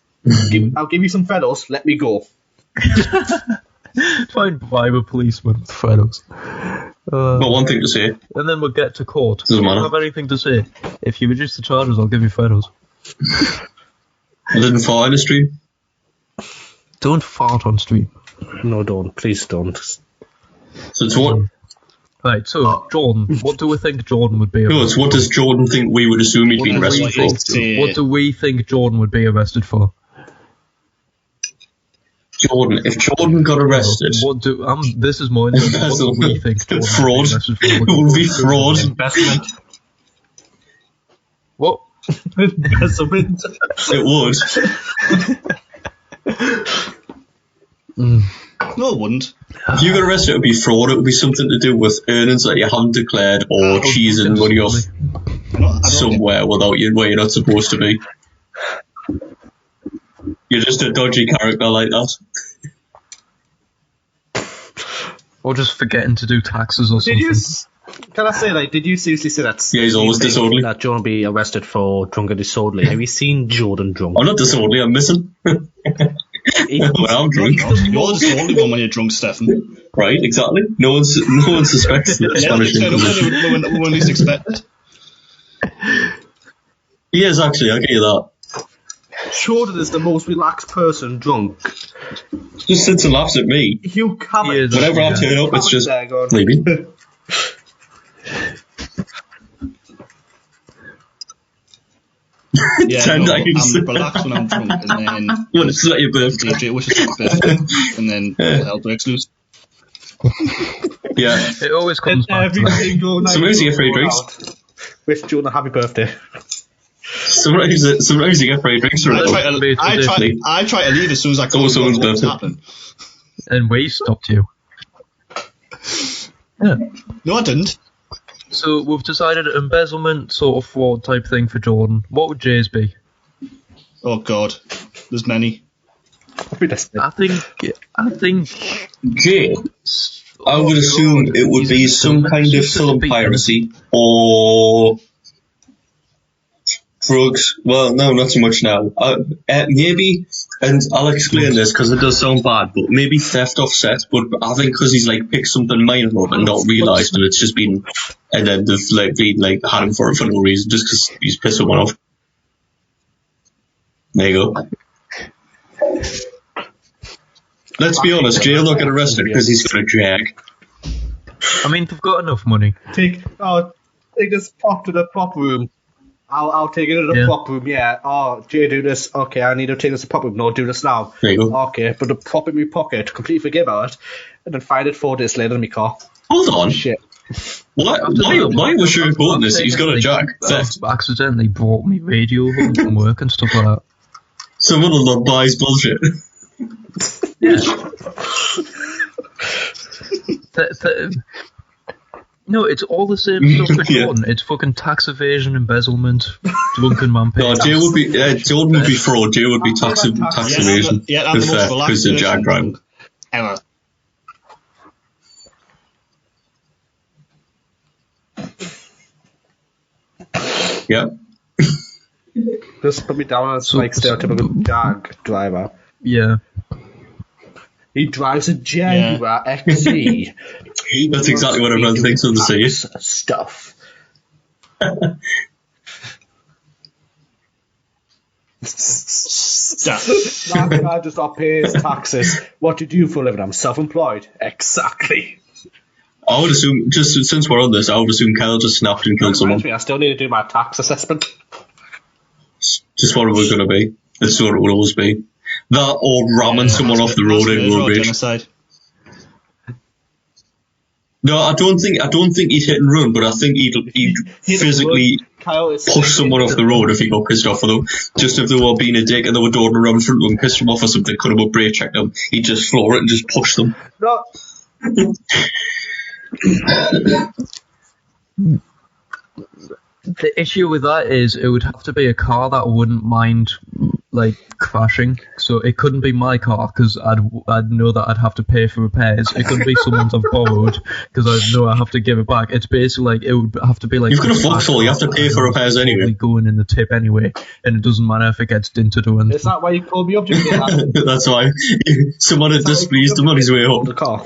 I'll give you some Freddos. Let me go." Try and bribe a policeman with Freddos. Got one thing to say. And then we'll get to court. Doesn't You don't matter. have anything to say. If you reduce the charges, I'll give you Freddos. I didn't fall in the stream. Don't fart on stream. No, don't. Please don't. So it's what? Right, so, Jordan. What do we think Jordan would be No, arrested it's what does Jordan think we would assume he'd been What do we arrested for? think- What do we think Jordan would be arrested for? Jordan, if Jordan got arrested, What do this is more interesting. What do we think Jordan fraud. would be arrested for? It would be fraud. Investment. What? Investment. It would. No, it wouldn't. If you got arrested, it would be fraud. It would be something to do with earnings that you haven't declared or cheesing money off I don't somewhere without you where you're not supposed to be. You're just a dodgy character like that. Or just forgetting to do taxes or something. Can I say, like, did you seriously say that? Yeah, he's always disorderly. That Jordan will be arrested for drunk and disorderly. Have you seen Jordan drunk? I'm not disorderly, I'm missing. When I'm drunk. You're the only one when you're drunk, Stefan. Right, exactly. No one suspects the Yeah, Spanish they turn up Inquisition. when least expected. He is actually, I'll get you that. Jordan is the most relaxed person drunk. Just sits and laughs at me. You come He is, Whenever I yeah. turn up, it's just there going, maybe. Yeah, 10 no, times. I'm relaxed when I'm drunk, and then When it's not your birthday. DJ wishes happy birthday, and then hell breaks loose. Yeah. It always comes back to every that. single night. Sometimes you get free we go drinks. out, wish Jordan a happy birthday. Sometimes you get free drinks for I try, it. I try to leave as soon as I It's always someone's what's birthday. happening. And we stopped you. Yeah. No, I didn't. So we've decided embezzlement sort of fraud type thing for Jordan. What would Jay's be? Oh God, there's many. I think Jay, I would assume it would be some kind of film piracy or drugs. Well, no, not so much now. Maybe, and I'll explain this because it does sound bad, but maybe theft off set. But I think because he's like picked something minor up and not realised, and it's just been, and then they've had him for no reason, just because he's pissed someone off. There you go. Let's be honest, Jay will not get arrested because he's got a jag. I mean they've got enough money. Take this prop to the prop room. I'll take it to the prop room, yeah. Oh, Jay, do this. Okay, I need to take this to the prop room. No, do this now. There you go. Okay, but the prop in my pocket, completely forget about it, and then find it 4 days later in my car. Hold on. Shit. Why was you reporting this? He's got a jack. Theft. Accidentally brought me radio home from work and stuff like that. Some other lot buys bullshit. No, it's all the same stuff for Jordan. It's fucking tax evasion, embezzlement, drunken man pay. No, Jay would be Jordan would be fraud. Jay would be tax evasion. Yeah, that's the most relaxed because the jag driving. Ever. Yep. Just put me down as like stereotypical jag driver. Yeah. He drives a Jaguar XE. That's exactly what everyone thinks of the sea. Stuff. That guy just not pay his taxes. What do you do for a living? I'm self-employed. Exactly. I would assume, just since we're on this, I would assume Kyle just snapped and killed someone. I still need to do my tax assessment. Just what it was going to be. That's what it would always be. That or ramming someone off the road in road rage. Genocide. No, I don't think he'd hit and run, but I think he'd physically push someone off the road if he got pissed off with them. Just if they were being a dick and they were dawdling around in front of him, pissed him off or something, could have brake checked them, he'd just floor it and just push them. No. The issue with that is it would have to be a car that wouldn't mind like crashing. So it couldn't be my car because I'd know that I'd have to pay for repairs. It couldn't be someone's I've borrowed because I know I have to give it back. It's basically like it would have to be like you've got a Vauxhall. You have to pay for repairs anyway. Going in the tip anyway, and it doesn't matter if it gets dented or anything. Is that why you called me up to do that? That's why someone had displeased him on his way home. The car.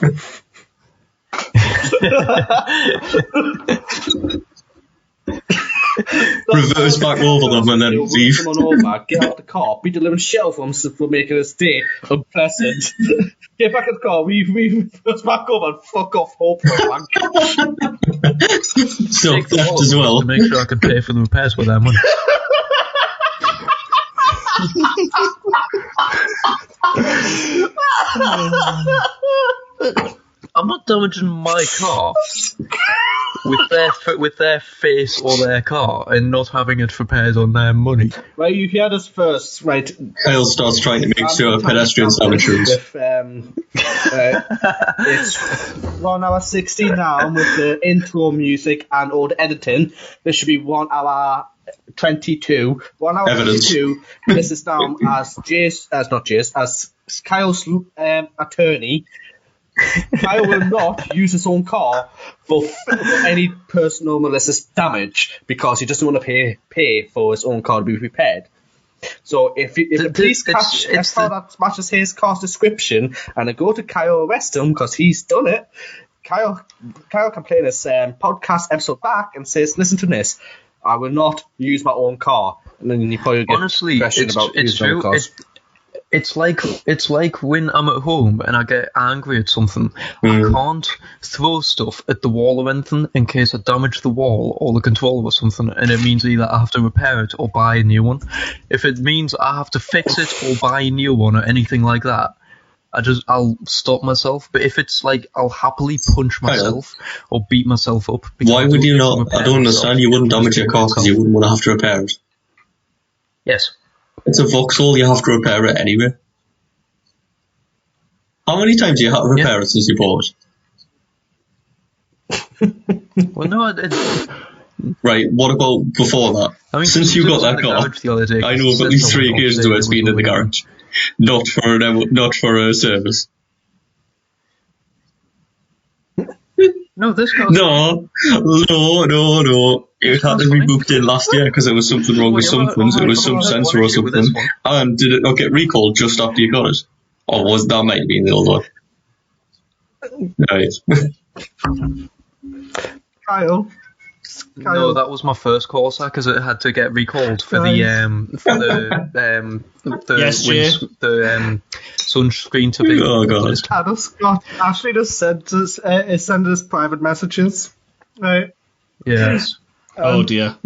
Reverse back over them and then leave. Someone over, get out the car, be delivering shell from for making us day unpleasant. Get back in the car, we reverse back over and fuck off, hope for a wank. So theft as well. To make sure I can pay for the repairs with their money. I'm not damaging my car with their face or their car and not having it repaired on their money. Right, you hear this first, right? Kyle starts trying to make sure pedestrians have insurance. It's 1 hour 60 now with the intro music and all the editing. This should be 1 hour 22. 1 hour Evidence. 22. This is now as Kyle's attorney. Kyle will not use his own car for any personal malicious damage because he doesn't want to pay for his own car to be repaired. So if the police catch a car that matches his car's description and they go to Kyle, arrest him because he's done it, Kyle can play this podcast episode back and says, listen to this, I will not use my own car. And then you probably get questioned about using your own cars. It's like when I'm at home and I get angry at something, I can't throw stuff at the wall or anything in case I damage the wall or the controller or something, and it means either I have to repair it or buy a new one. If it means I have to fix it or buy a new one or anything like that, I'll stop myself. But if it's like I'll happily punch myself or beat myself up. Why would you not? I don't understand. You wouldn't damage your car because you wouldn't want to have to repair it. Yes. It's a Vauxhall, you have to repair it anyway. How many times do you have to repair it since you bought it? Well, no, Right, what about before that? I mean, since you got that car, I know of at least 3 occasions where it's been in the garage. Not for a service. No, this car. No. It had to be booked in last year because there was something wrong with some things. It was some sensor or something. And did it not get recalled just after you got it? Or was that might be in the old one? Right. Kyle. No, that was my first Corsa because it had to get recalled for the sunscreen to be. Oh god! Adam Scott Ashley just sent us private messages, right? Yes. Oh dear.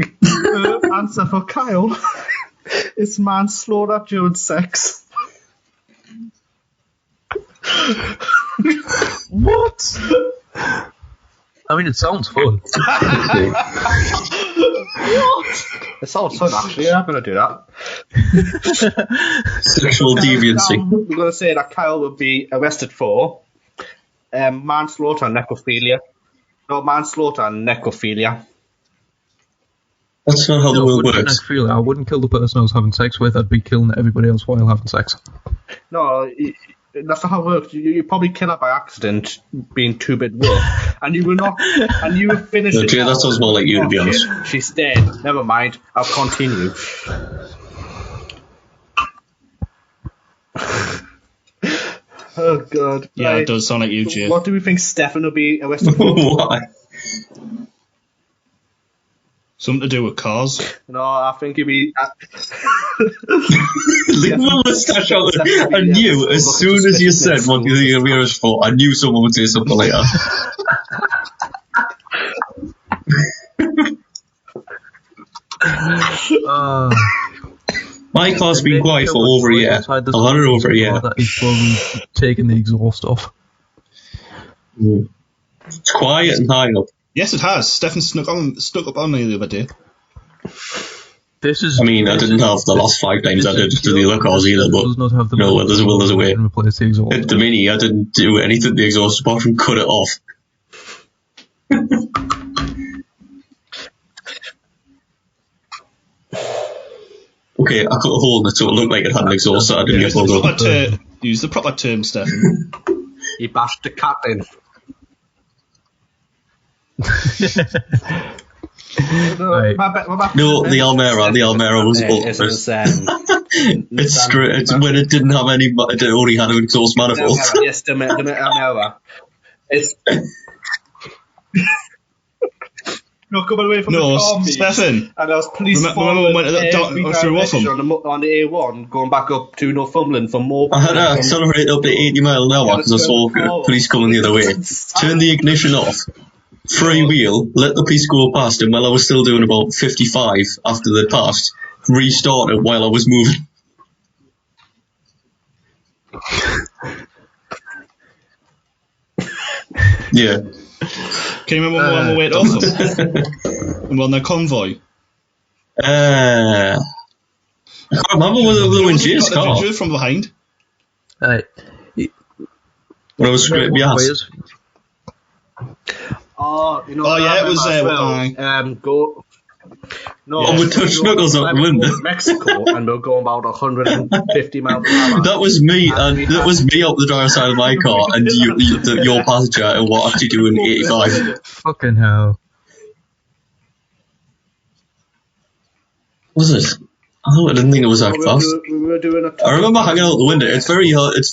Answer for Kyle is manslaughter during sex. What? I mean, it sounds fun. It sounds fun, actually. Yeah, I'm going to do that. Sexual deviancy. We're going to say that Kyle will be arrested for manslaughter and necrophilia. No, manslaughter and necrophilia. That's not how the world works. I wouldn't kill the person I was having sex with. I'd be killing everybody else while having sex. No, that's not how it works. You probably kill her by accident, being too bit rough, and you will not. And you will finish it. Jay, that sounds more like you, to be honest. She's dead. Never mind. I'll continue. Oh God. Yeah, Right. it does sound like you, Jay. What do we think Stefan will be arrested for? Why? Something to do with cars. No, I think he'll be. Leave my mustache out there. I knew as soon as you said what you think you're going to be arrested for, I knew someone would say something like that. My car's been quiet for over a year. I've had it over a year. That he's probably taking the exhaust off. It's quiet and high up. Yes, it has. Stefan snuck up on me the other day. This is. I mean, I didn't have the last 5 times I did to the other cars either, but no, well, there's a will, there's a way. Replace the exhaust. At the Mini, I didn't do anything to the exhaust apart from cut it off. Okay, I cut a hole in it so it looked like it had an exhaust, so I didn't get pulled up. Use the proper term, Stefan. He bashed the cat in. Right. No, the Almera was It's it's when it didn't have any, it only had an exhaust manifold. Yes, the Almera. It's. No, coming away from the car meet, Stefan. and I was police remember when we went to the every direction on the A1 going back up to Northumberland for more. I had to accelerate up to 80 mile an hour because I saw police coming the other way. Turn the ignition off, freewheel, let the police go past, and while I was still doing about 55 after they passed, restarted while I was moving. Yeah. Can you remember when we went off them? And on their convoy? I can't remember whether we were in Jay's car. Did you from behind? When I was scraping my ass. Oh, you know. Oh yeah, it was go. No, we touched knuckles up the window. Mexico, and we're going about 150 miles an hour. That was me, and that was me up the driver's side of my car, and your passenger, and we're actually doing 85. Fucking hell. Was it? I didn't think it was that fast. I remember hanging out the window. It's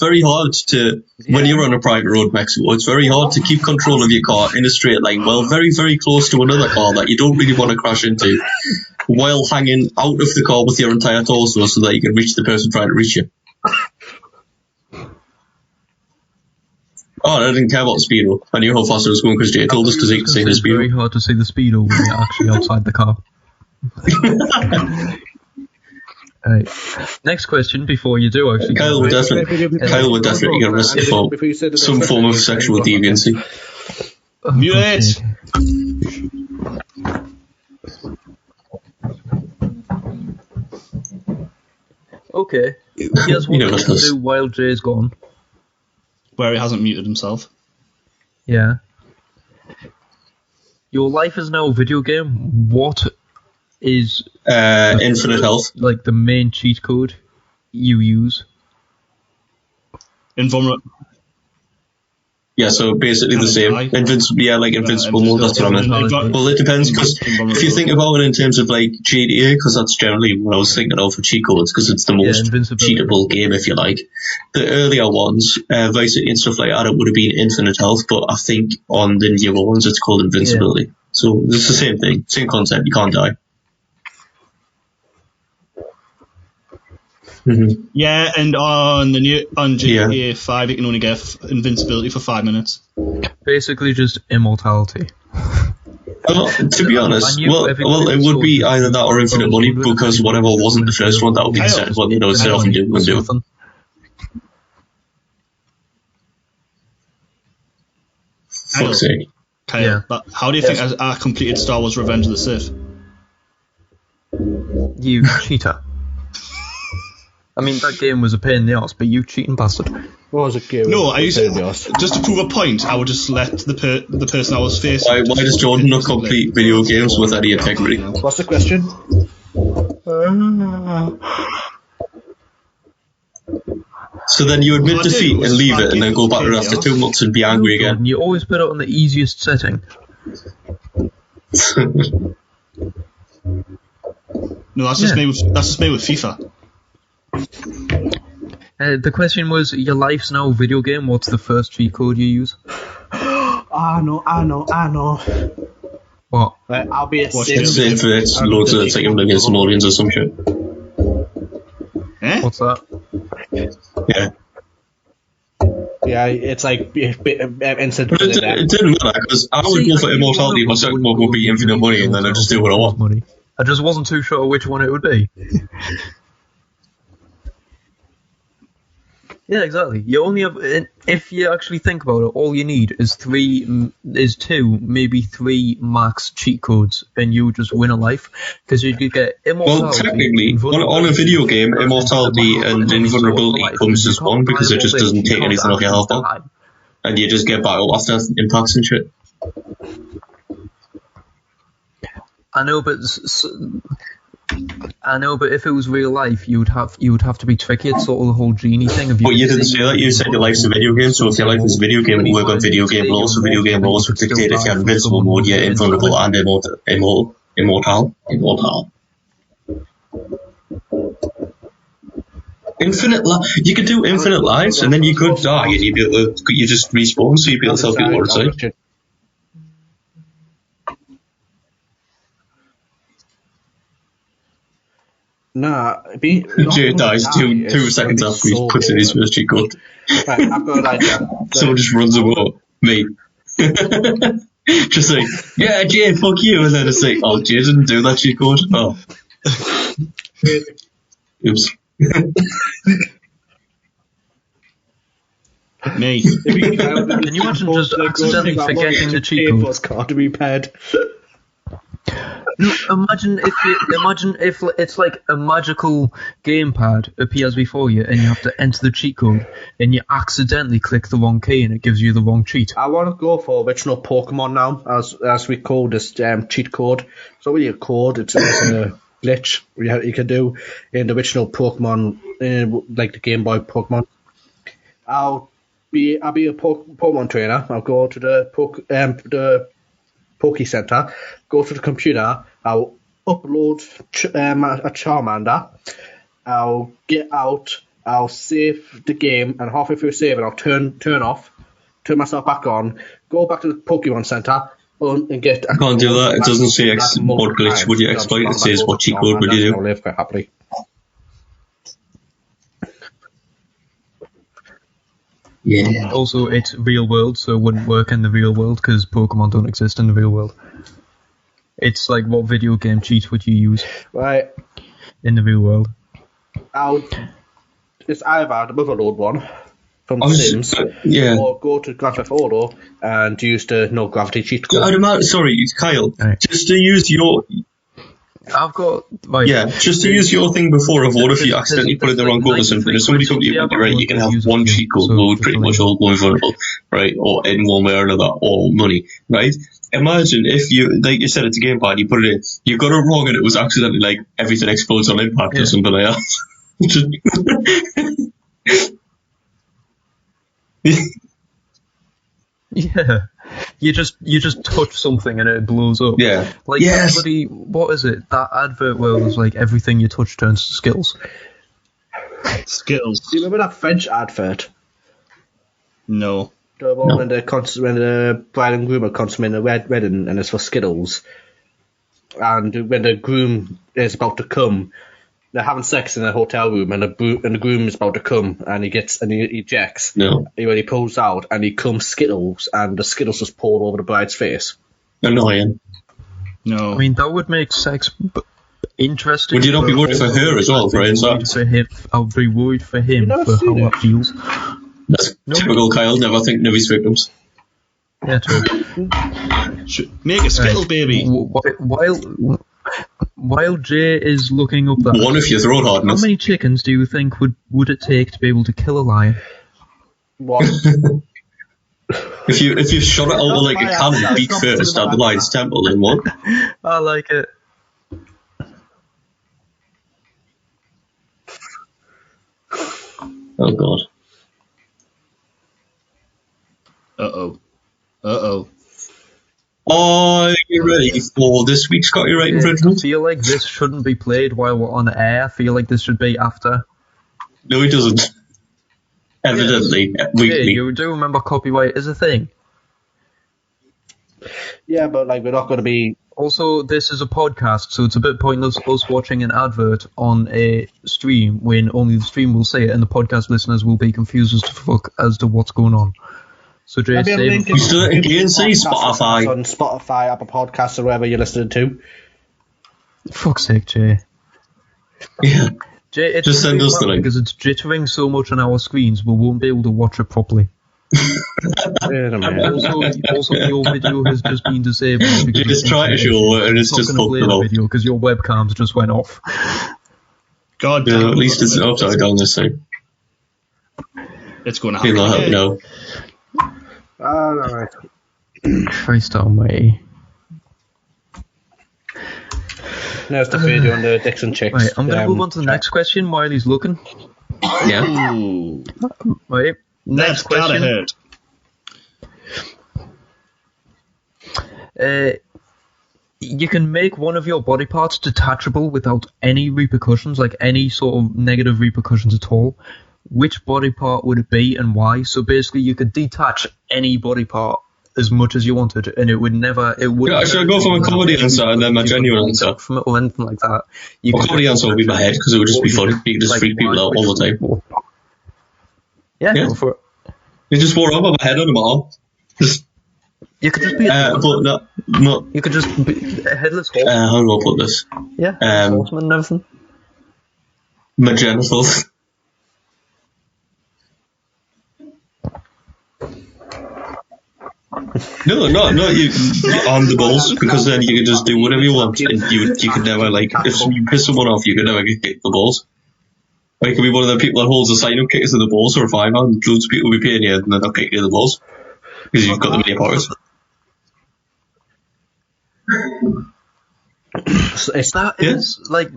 very hard to, when you're on a private road in Mexico, it's very hard to keep control of your car in a straight line while very, very close to another car that you don't really want to crash into, while hanging out of the car with your entire torso so that you can reach the person trying to reach you. Oh, I didn't care about the speedo. I knew how fast I was going because Jay told us because he could see the It's very speedo. hard to see the speedo when you're actually outside the car. Right. Next question before you do actually. Kyle would definitely get arrested for some form of sexual deviancy. Mute it! Okay. Here's what you can do while Jay's gone. Where he hasn't muted himself. Yeah. Your life is now a video game. What is infinite health? Like the main cheat code you use? Invulnerable. Yeah, so basically the same. Invincible mode, that's what I meant. Well, it depends, because if you think about it in terms of like GTA, because that's generally what I was thinking of for cheat codes, because it's the most cheatable game, if you like. The earlier ones, Vice City and stuff like that, it would have been infinite health, but I think on the newer ones it's called invincibility. Yeah. So it's the same thing, same concept, you can't die. Mm-hmm. Yeah, and on GTA 5 you can only get invincibility for 5 minutes. Basically just immortality. Well, to be honest, I knew well, everybody it was would be talking either that or infinite money, because whatever wasn't the first one, that would be the second one. They would set off and do and do. Fuck's sake. Kyle, Yeah. but how do you think I completed Star Wars Revenge of the Sith? You cheater. I mean, that game was a pain in the arse, but you cheating bastard. What was it? Game? No, I used to, just to prove a point, I would just let the person I was facing... Why does Jordan not complete video games with any integrity? What's the question? So then you admit defeat and leave it, and then go back to it after 2 months and be angry again. You always put it on the easiest setting. No, that's just me with FIFA. The question was, your life's now a video game, what's the first cheat code you use? I know. What? Right, I'll be a It's loads of taking against some audience or some shit. Eh? What's that? Yeah. Yeah, it's like instant. But it didn't matter, because I would go for immortality, my second one would be infinite money, and then I'd just do what I want. Money. I just wasn't too sure which one it would be. Yeah, exactly. You only have, if you actually think about it, all you need is two, maybe three max cheat codes, and you just win a life, because you could get immortality. Well, technically, on a video game, immortality and invulnerability comes as one, because it just doesn't take anything off your health bar, and you just get back up after impacts and shit. I know, but if it was real life, you would have to be tricky. It's sort of the whole genie thing. But you didn't say that. You said your life's a video game. So if your life is a video game, it would work on video game laws. So video game laws would dictate if you're invincible mode, you're invulnerable and immortal. You could do infinite lives, and then you could die, and you'd be able to, you just respawn, so you'd be able to tell people what to say. Nah, Jay dies two seconds after he puts in his first cheat code. Right, I've got an idea. Someone just runs over me. Just like, yeah, Jay, fuck you, and then it's like, oh, Jay didn't do that cheat code. Oh, oops. Me. Can you imagine just accidentally forgetting the cheat code? Card to be paired. No, imagine if it's like a magical gamepad appears before you and you have to enter the cheat code and you accidentally click the wrong key and it gives you the wrong cheat. I want to go for original Pokemon now, as we call this cheat code. It's not really a code, it's a glitch you can do in the original Pokemon, like the Game Boy Pokemon. I'll be a Pokemon trainer. I'll go to the Poke Center, go to the computer, I'll upload a Charmander, I'll get out, I'll save the game, and halfway through saving, I'll turn myself back on, go back to the Pokemon Center, and get... I can't do that, it doesn't say what glitch would you exploit, it says what cheat code would you do. I'll live quite happily. Yeah. Also, it's real world, so it wouldn't work in the real world because Pokemon don't exist in the real world. It's like, what video game cheat would you use? Right. In the real world. It's either the Motherload one from The Sims, or go to Grand Theft Auto and use the no gravity cheat code. Sorry, Kyle. Right. Just to use your... I've got... Like, just to use your thing before of what if you accidentally put in the wrong code or something. If somebody comes to you, right, you can have one cheat code, would pretty much all go invulnerable, right, or in one way or another, or money, right? Imagine if you, like you said, it's a gamepad, you put it in, you got it wrong and it was accidentally like everything explodes on impact or something like that. Yeah. You just touch something and it blows up. Yeah. Like, what is it? That advert where it was like everything you touch turns to Skittles. Skittles. Do you remember that French advert? No. The one when the bride and groom are consummating a wedding and it's for Skittles. And when the groom is about to come, they're having sex in a hotel room and the groom is about to come and he ejects. No. When he pulls out and he comes Skittles and the Skittles just pour over the bride's face. Annoying. No. I mean, that would make sex interesting. Would you not be worried for her as well, for inside? I would be worried for him You never for seen how it? that feels. That's typical Kyle, never thinking of his victims. Yeah, true. Make a skittle, baby. While Jay is looking up that, One if you throw it hard how enough. many chickens do you think would it take to be able to kill a lion? What? If you shot it out with like a That's cannon my beak answer. first at the lion's temple, then what? I like it. Oh god. Uh-oh. Are you ready for this week's copyright I infringement? feel like this shouldn't be played while we're on air. I feel like this should be after. No, he doesn't. Evidently, Yeah, weekly. you do remember copyright is a thing. Yeah, but like we're not going to be. Also, this is a podcast, so it's a bit pointless us watching an advert on a stream when only the stream will say it and the podcast listeners will be confused as to what's going on. So, Jay, Maybe I'm save linking You still again say podcasts Spotify. on Spotify, Apple Podcasts, or wherever you're listening to. fuck's sake, Jay. Yeah. Jay, it Just doesn't send us the matter link. because it's jittering so much on our screens, we won't be able to watch it properly. Also, your video has just been disabled. because Just you try to show it and it's not just gonna play fucked it the up. video because your webcams just went off. God Yeah, damn. at least it's upside down this time. It's going to Feel happen. like no. Alright. Christ almighty. There's the video on the Dixon chicks. Right, I'm going to move on to the next question while he's looking. Yeah. Ooh. Right, That's next gotta question. hurt. You can make one of your body parts detachable without any repercussions, like any sort of negative repercussions at all. Which body part would it be and why? So basically, you could detach any body part as much as you wanted, and it would never. It would. Yeah, should I go for my comedy answer and then my genuine answer? From it or anything like that. You My could comedy just answer would be my head because it would just be funny. You could just like, freak people out all the time. Yeah, Yeah. go for it. You just wore up my head on my arm. Just, You could just be. but no. You could just be a headless horse. How do I put this? Yeah, horseman and everything. My genitals. No, you on the balls because then you can just do whatever you want and you could never like if you piss someone off you could never get kicked the balls. Like you could be one of the people that holds the sign up kicks in the balls for a £5 and loads of people will be paying you and they're not kicking you in the balls because you've got them in your pockets. That is like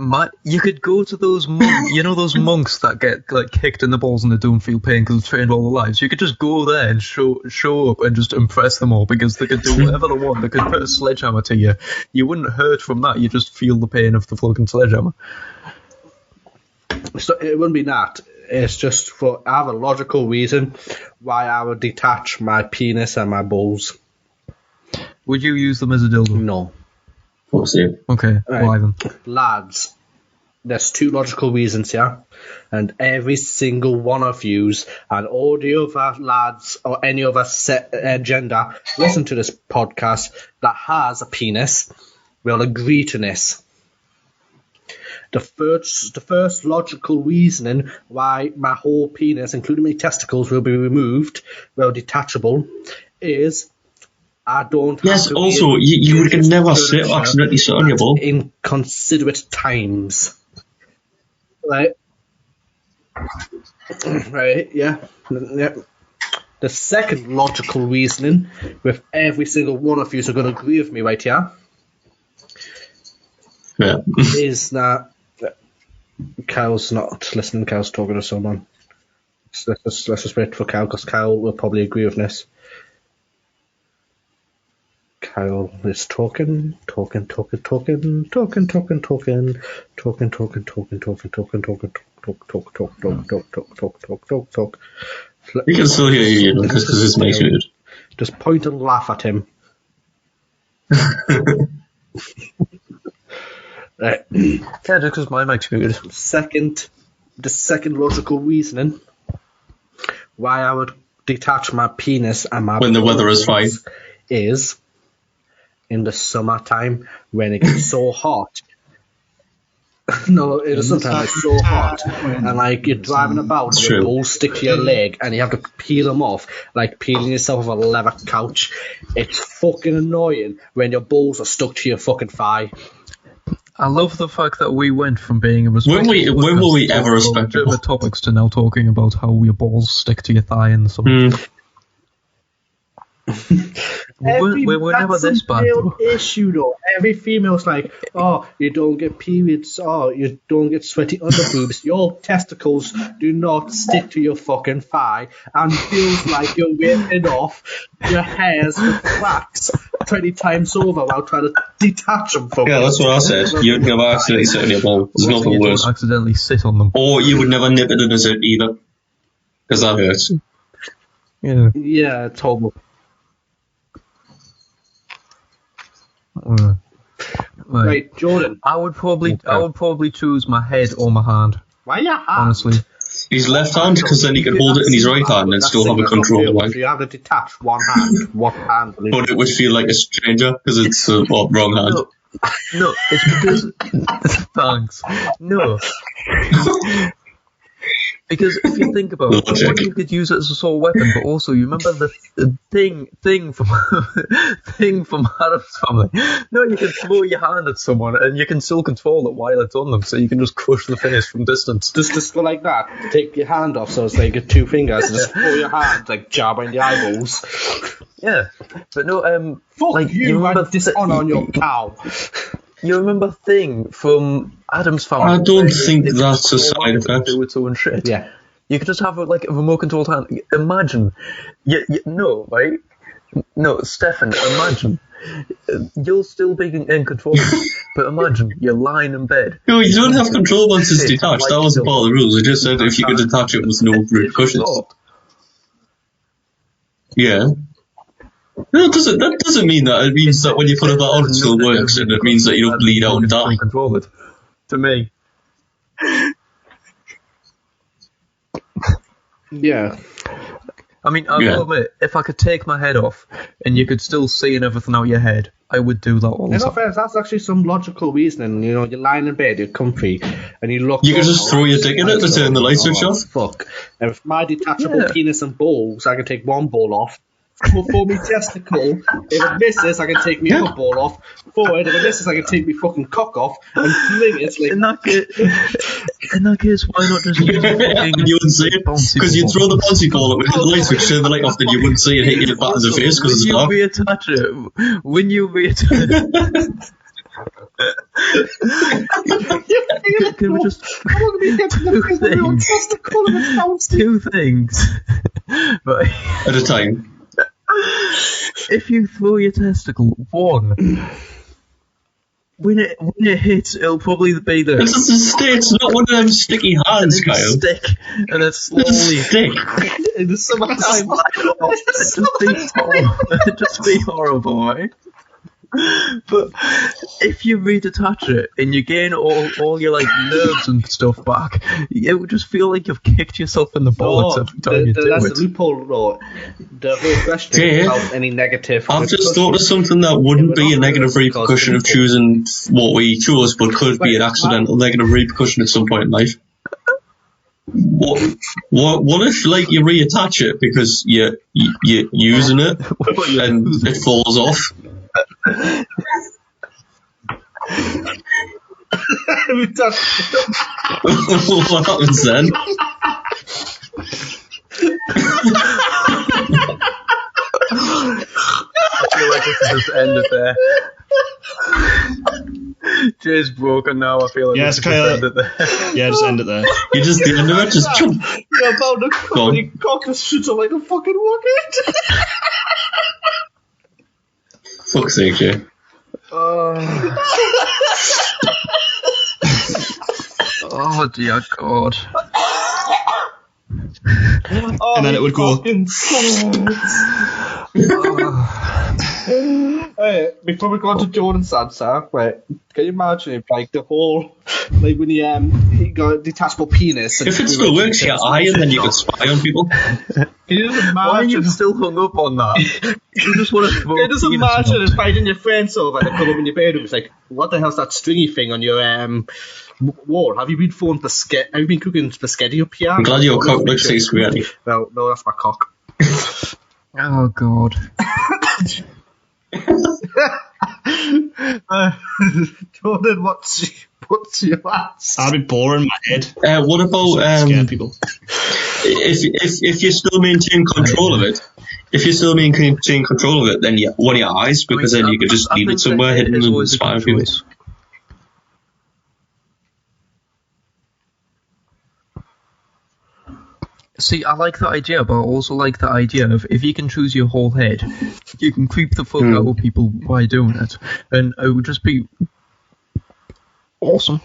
you could go to those those monks that get like kicked in the balls and they don't feel pain because they've trained all their lives. You could just go there and show up and just impress them all because they could do whatever they want. They could put a sledgehammer to you. You wouldn't hurt from that. You just feel the pain of the fucking sledgehammer. So it wouldn't be that. It's just I have a logical reason why I would detach my penis and my balls. Would you use them as a dildo? No. Fuck's sake. Okay, Right. why then? Lads, there's two logical reasons here, and every single one of yous and all the other lads or any other gender listen to this podcast that has a penis will agree to this. The first logical reasoning why my whole penis, including my testicles, will be removed, well, detachable, is I don't. Yes, have to also, be you can never accidentally sit on your ball. inconsiderate times. Right? Right, yeah. The second logical reasoning, with every single one of you are going to agree with me right here, Yeah. is that Kyle's not listening. Kyle's talking to someone. So let's just wait for Kyle, because Kyle will probably agree with this. Kyle is talking. We can still hear you because it's my food. Just point and laugh at him. Right. Yeah, just because my mic's good. The second logical reasoning why I would detach my penis and my When the weather is fine. is in the summertime when it gets so hot. No, it is sometimes like so hot, and like you're driving about, and your balls stick to your leg, and you have to peel them off, like peeling yourself off a leather couch. It's fucking annoying when your balls are stuck to your fucking thigh. I love the fact that we went from being a When were we ever respectable topics to now talking about how your balls stick to your thigh in the summer. We're never this bad. Issue though. Every female's like, oh, you don't get periods, oh, you don't get sweaty underboobs. Your testicles do not stick to your fucking thigh, and feels like you're ripping off your hairs with wax 20 times over while trying to detach them from. Yeah, that's what I said. You'd never accidentally sit on your ball. There's nothing you worse. Don't accidentally sit on them. Or you would never nip it in a zip either, because that hurts. Yeah, it's horrible. Right, Jordan. I would probably choose my head or my hand. Why your hand? Honestly, he's left hand because then he can hold it in his right hand and still have a control. If you have to detach one hand, what hand? But it would feel like a stranger because it's wrong hand. No, it's because thanks. No. Because if you think about it, one, you could use it as a sort of weapon, but also you remember the thing from Adam's Family. No, you can throw your hand at someone and you can still control it while it's on them, so you can just crush the face from distance. Just go like that. Take your hand off, so it's like your two fingers, and just throw your hand like jab in the eyeballs. Yeah, but no, fuck like you remember dishonor on your cow. You remember Thing from Adam's Family? I don't think that's a side effect. Do its own shit. Yeah. You could just have like a remote controlled hand. Imagine, no, right? No, Stefan. Imagine you'll still be in control, but imagine you're lying in bed. No, you don't have control once it's detached. That wasn't part of the rules. It just said if you could detach it with no repercussions. Yeah. No, that doesn't mean that. It means that when you put it on, it still works, and it means that you don't bleed out and die. Control it. To me. Yeah. I mean, I'll admit, if I could take my head off and you could still see and everything out your head, I would do that all the time. That's actually some logical reasoning. You know, you're lying in bed, you're comfy, and you look. You can just throw your dick in it to turn the light switch off. Fuck. And with my detachable penis and balls, I can take one ball off. For me testicle, if it misses, I can take me other ball off. Forward, if it misses, I can take me fucking cock off and fling it. Like... In that case, why not just use you wouldn't see it because you'd throw the bouncy ball up with the light switch, turn the light off, then you wouldn't see it hit you in the face because it's dark. When you reattach it. Can we just two things right at a time? If you throw your testicle, one, when it hits, it'll probably be there. It's just a stick. It's not one of them sticky hands, Kyle. Stick, and it's slowly stick. In the summertime, it'd just be horrible, right? But if you redetach it and you gain all your like nerves and stuff back, it would just feel like you've kicked yourself in the bollocks every time you do that's it. The loophole, though. The whole question without any negative. I've just thought of something that wouldn't be a negative repercussion of choosing what we chose, but could be an accidental negative repercussion at some point in life. What if like you reattach it because you're using it and it falls off? What happens then? I feel like we should just end it there. Jay's broken now. I feel like yes, we should just end it there. Yeah, just end it there. You just the end of it, just jump. You're about to cock the shit like a fucking rocket. Fuck's sake, Jay. Oh dear God. And then it would go. Before we go on to Jordan's answer, right, can you imagine if, like, the whole, like, when you got a detachable penis... If it still works, yeah, and then you could spy on people. Can you just imagine... Why are you still hung up on that? You just want to throw Can you just penis imagine up. inviting your friends over and they come up in your bedroom, it's like, what the hell's that stringy thing on your wall? Have you been cooking spaghetti up here? I'm glad your cock looks like spaghetti. No, that's my cock. Oh, God. Jordan, what's your answer? I'd be boring in my head. What about Scare people. if you still maintain control of it? If you still maintain control of it, then one of your eyes, because then you could just leave it somewhere hidden and spy on people. See, I like that idea, but I also like the idea of if you can choose your whole head, you can creep the fuck out of people by doing it, and it would just be awesome.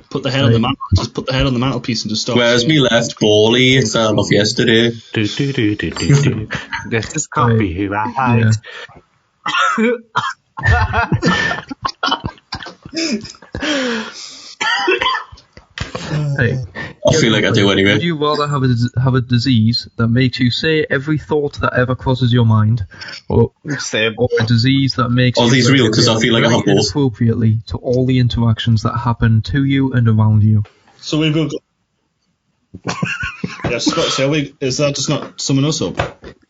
Put the head on the mantle. Just put the head on the mantelpiece and just stop. Where's me left bally? It fell off yesterday. This is copy who I hide. Hey, I feel like I do anyway. would you rather have a disease that makes you say every thought that ever crosses your mind, or a disease that makes Are you these real? Because I feel like I have react both. inappropriately to all the interactions that happen to you and around you? So we've got. Yes, so is that just not summing us up?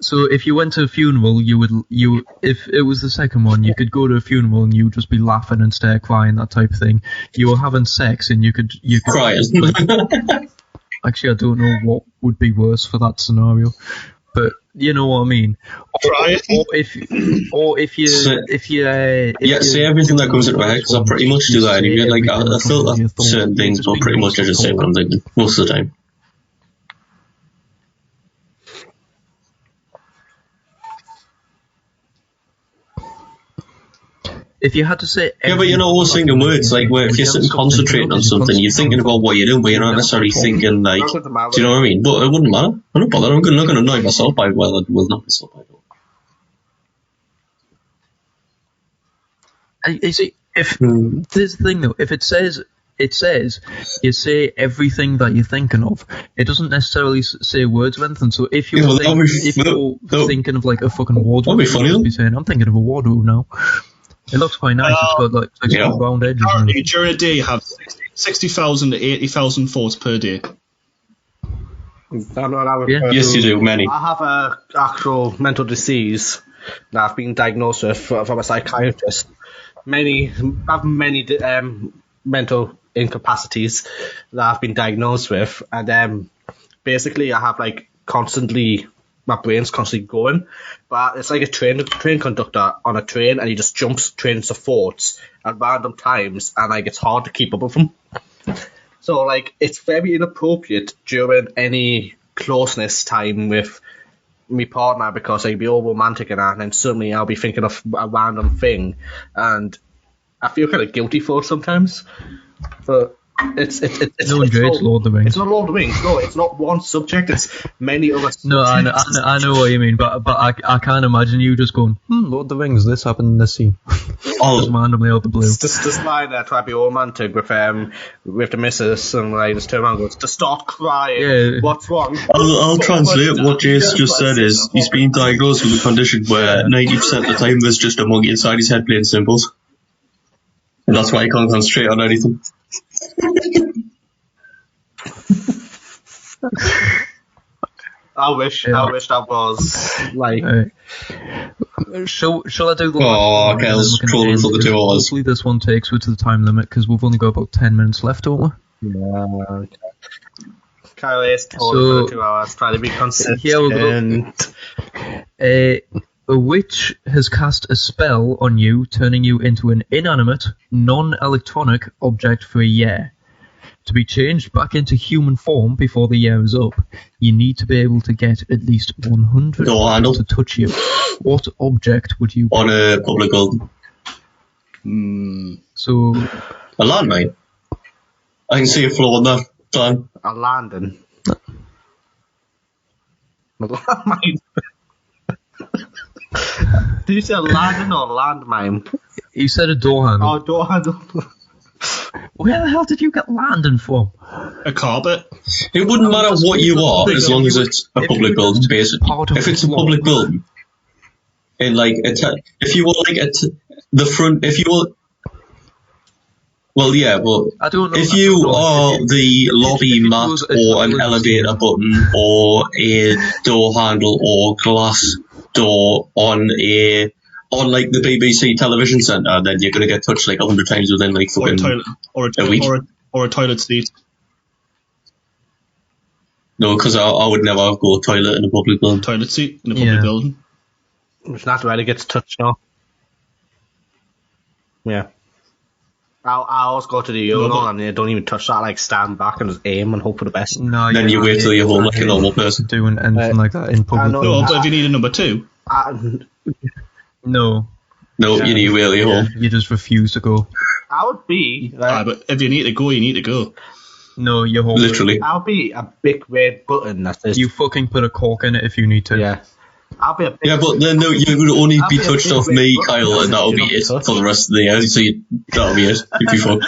So if you went to a funeral, if it was the second one, you could go to a funeral and you would just be laughing and stare crying, that type of thing. You were having sex and you could Crying. Actually, I don't know what would be worse for that scenario, but you know what I mean. Crying. Or if you say everything that comes into my head, because I pretty much do that anyway. Like I feel that certain things, but pretty much I just say what I'm thinking most of the time. If you had to say, Yeah, but you're not always thinking words. Like, where if you're sitting concentrating on something, you're thinking about what you're doing, but you're not necessarily thinking, like, do you know what I mean? But it wouldn't matter. I'm not bothered. I'm not going to annoy myself by, well, I will not myself by it. you see, if there's the thing though, if it says you say everything that you're thinking of, it doesn't necessarily say words or anything. So if you're, thinking of like a fucking wardrobe, you'd be saying, I'm thinking of a wardrobe now. It looks quite nice. It's got like round edges. Apparently, during a day, you have 60,000 to 80,000 thoughts per day. Yes, you do, many. I have a actual mental disease that I've been diagnosed with from a psychiatrist. I have many mental incapacities that I've been diagnosed with, and basically I have like my brain's constantly going, but it's like a train conductor on a train, and he just jumps trains of thoughts at random times, and like it's hard to keep up with him. So like it's very inappropriate during any closeness time with my partner, because I'd be all romantic and that, and then suddenly I'll be thinking of a random thing, and I feel kind of guilty for it sometimes. But it's Lord of the Rings. It's not Lord of the Rings. No, it's not one subject. It's many other subjects. No, I know what you mean, but I can't imagine you just going, Lord of the Rings, this happened in this scene. Just randomly out the blue. This line there, try to be romantic with the missus, and like just turn around and goes to start crying. Yeah. What's wrong? I'll translate what Jace just said is he's been diagnosed with a condition where 90% of the time there's just a monkey inside his head playing cymbals. And that's why he can't concentrate on anything. I wish that was like. Shall I do the Oh, Kel's trolling for the 2 hours. Hopefully this one takes us to the time limit, because we've only got about 10 minutes left, don't we? Yeah. Kyle is told for 2 hours, trying to be consistent. Here we go. A witch has cast a spell on you, turning you into an inanimate, non-electronic object for a year. To be changed back into human form before the year is up, you need to be able to get at least 100 people to touch you. What object would you on a public building? So... A landmine. I can see a floor on that. Done. A landing. A landmine. Did you say landing or landmine? You said a door handle. Oh, door handle. Where the hell did you get landing from? A carpet. It wouldn't matter what you are as long as it's a public building, basically. If it's a public building, and like if you were like at the front, if you were, well, yeah, well, I don't know. if you are the lobby mat or an elevator button or a door handle or glass door on like the BBC television centre, then you're gonna get touched like 100 times within like Or a fucking toilet. a week. Or a toilet seat. No, because I would never go toilet in a public building. Toilet seat in a public building. It's not really gets touched now. Yeah. I always go to the urinal and they don't even touch that. Like stand back and just aim and hope for the best. No, Then you wait till you're home like a normal person. Doing anything like that in public. No, but if you need a number 2. No. No, you need to wait till you're home. You just refuse to go. I would be. But if you need to go, you need to go. No, you're home. Literally. I'll be a big red button that says. You fucking put a cork in it if you need to. Yeah. I'll be a big. Yeah, but then no, you would only be I'll be a touched big off red me, button Kyle, and that'll be you're it not for the rest of the year. So that'll be it. You'd be fucked.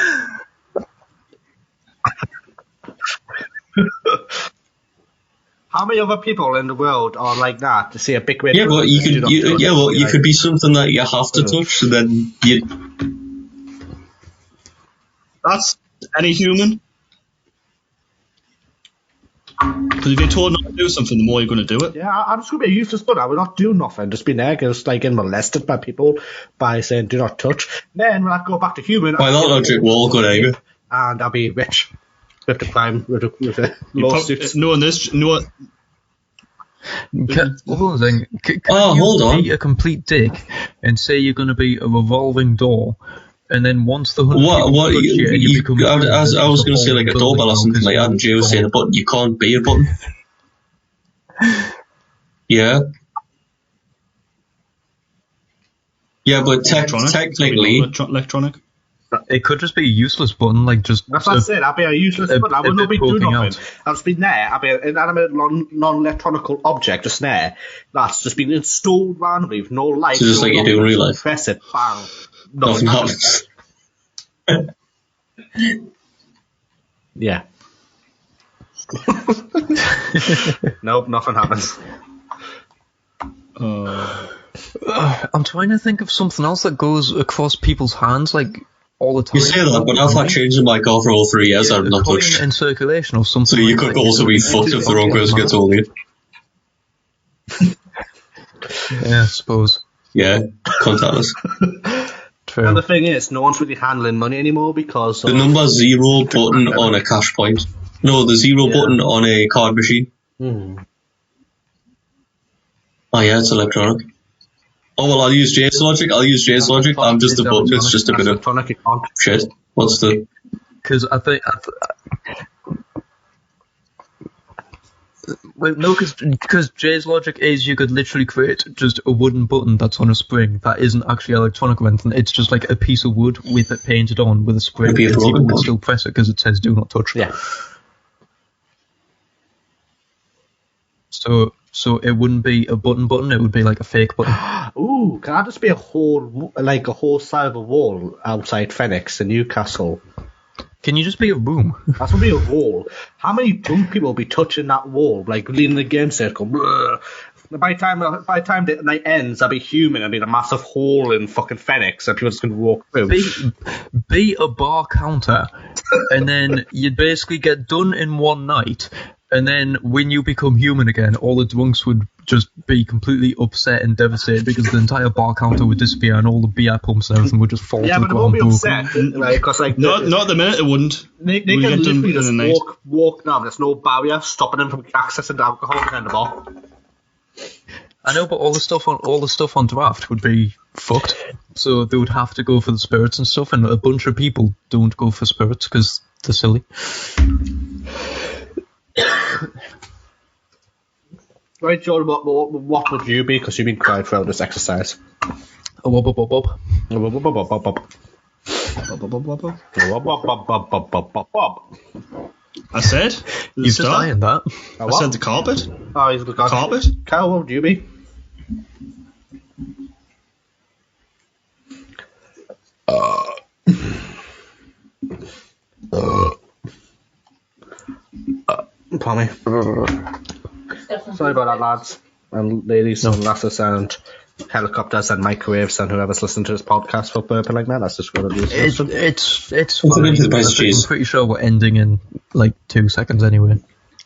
How many other people in the world are like that to see a big red Yeah, button? but you could. You could be something that you have to touch, so then you. That's any human. Because if you're told not to do something, the more you're going to do it. Yeah, I'm just going to be a useless button. I will not do nothing. Just be there, just like getting molested by people by saying do not touch. Then when I go back to human, By that logic, we're all good, Amy. and I'll be rich with the crime with the lawsuits. Knowing this, Hold on a second. Can hold you on. be a complete dick and say you're going to be a revolving door, and then once the 100 What? people touch you, and you become I was going to say like a doorbell or something like that, and Jay was saying a button. You can't be a button. Yeah. Yeah, but technically, electronic. It could just be a useless button, like just. That's what I said. I'll be a useless button. I will not be doing nothing. I'll just be there. I'll be an inanimate, non-electronical object just there. That's just been installed randomly with no light. So just like you do in real life. Press it, bang. Nothing happens. Yeah. Nope, nothing happens. I'm trying to think of something else that goes across people's hands, like all the time. You say that, but I've had changing my car for all 3 years. I've not coin touched. in circulation or something. So you like could that. also be fucked if the wrong person gets hold of you. Yeah, I suppose. Yeah, contact us. True. And the thing is, no one's really handling money anymore because The number 0 button on a cash point. No, the 0 button on a card machine. Oh yeah, it's electronic. Oh well, I'll use Jay's logic. I'm just a button. It's just a bit of shit. What's the? Because I think. Well, no, because Jay's logic is you could literally create just a wooden button that's on a spring that isn't actually electronic or anything. It's just like a piece of wood with it painted on with a spring. Maybe a and people broken can one. still press it because it says "Do not touch." Yeah. So it wouldn't be a button. It would be like a fake button. Ooh, can I just be a whole side of a wall outside Phoenix in Newcastle? Can you just be a room? That's gonna be a wall. How many drunk people will be touching that wall, like leaning against it? Go, "Bleh." By the time the night ends, I'll be human. I'll be in a massive hole in fucking Phoenix, and people are just gonna walk through. Be a bar counter, and then you'd basically get done in one night. And then when you become human again, all the drunks would just be completely upset and devastated because the entire bar counter would disappear and all the beer pumps and everything would just fall Yeah, to the but they won't ground. be upset, right? Because Not at the minute, it wouldn't. They We'll can get done literally in just a night. walk now. There's no barrier stopping them from accessing the alcohol behind the bar. I know, but all the stuff on draft would be fucked. So they would have to go for the spirits and stuff, and a bunch of people don't go for spirits because they're silly. Right, Jordan, what would you be? Because you've been quiet throughout this exercise. Oh, wop, wop, wop, wop. I said. You've just ironed that. I said the carpet. Oh, he's the Carpet. Kyle, what would you be? for me. Sorry about that, lads and ladies and lasses and helicopters and microwaves and whoever's listening to this podcast for burping like that. That's just what it is. It's What's fine. into the best I'm cheese? pretty sure we're ending in like 2 seconds anyway.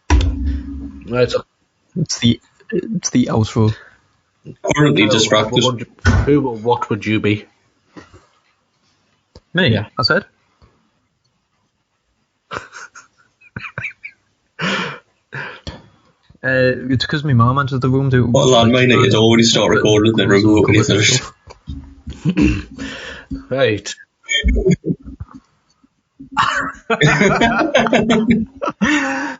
Right, so It's the outro. Currently distracted. what would you be? Me, Yeah. I said. It's because my mum entered the room to. What landmine at your door when you start recording and then remove it when you finish? Right.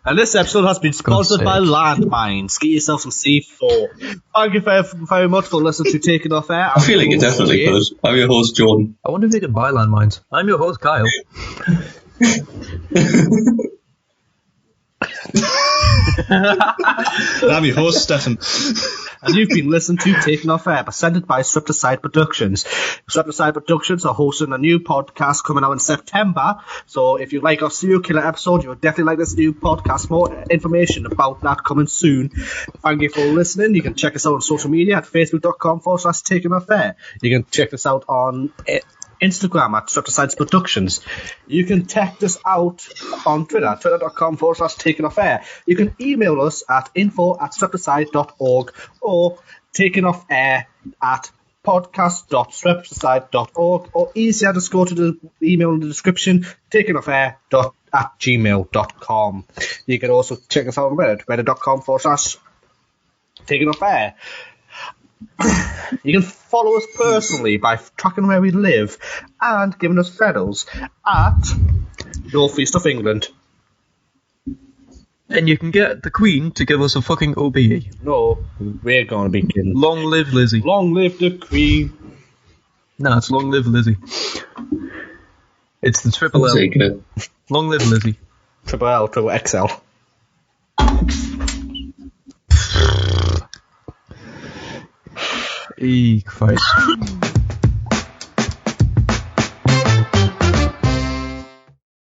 And this episode has been sponsored by Landmines. Get yourself some C4. Thank you very much for listening to Taking Off Air. I feel like you definitely could. I'm your host, Jordan. I wonder if you can buy landmines. I'm your host, Kyle. I'm your host, Stefan. And you've been listening to Taking Off Air, presented by Swept Aside Productions. Swept Aside Productions are hosting a new podcast coming out in September. So if you like our serial killer episode, you'll definitely like this new podcast. More information about that coming soon. Thank you for listening. You can check us out on social media at facebook.com/TakenOffAir. You can check us out on Instagram at Swept Aside Productions. You can check us out on Twitter, twitter.com/TakenOffAir. You can email us at info@sweptaside.org or TakenOffAir at podcast.sweptaside.org, or easier, just go to the email in the description, TakenOffAir@gmail.com. You can also check us out on Reddit, reddit.com/TakenOffAir. You can follow us personally by tracking where we live and giving us Freddos at North East of England. And you can get the Queen to give us a fucking OBE. No, we're going to be kidding. Long live Lizzie. Long live the Queen. No, it's long live Lizzie. It's the triple I'm L. taking it. Long live Lizzie. Triple L, Triple XL. Christ.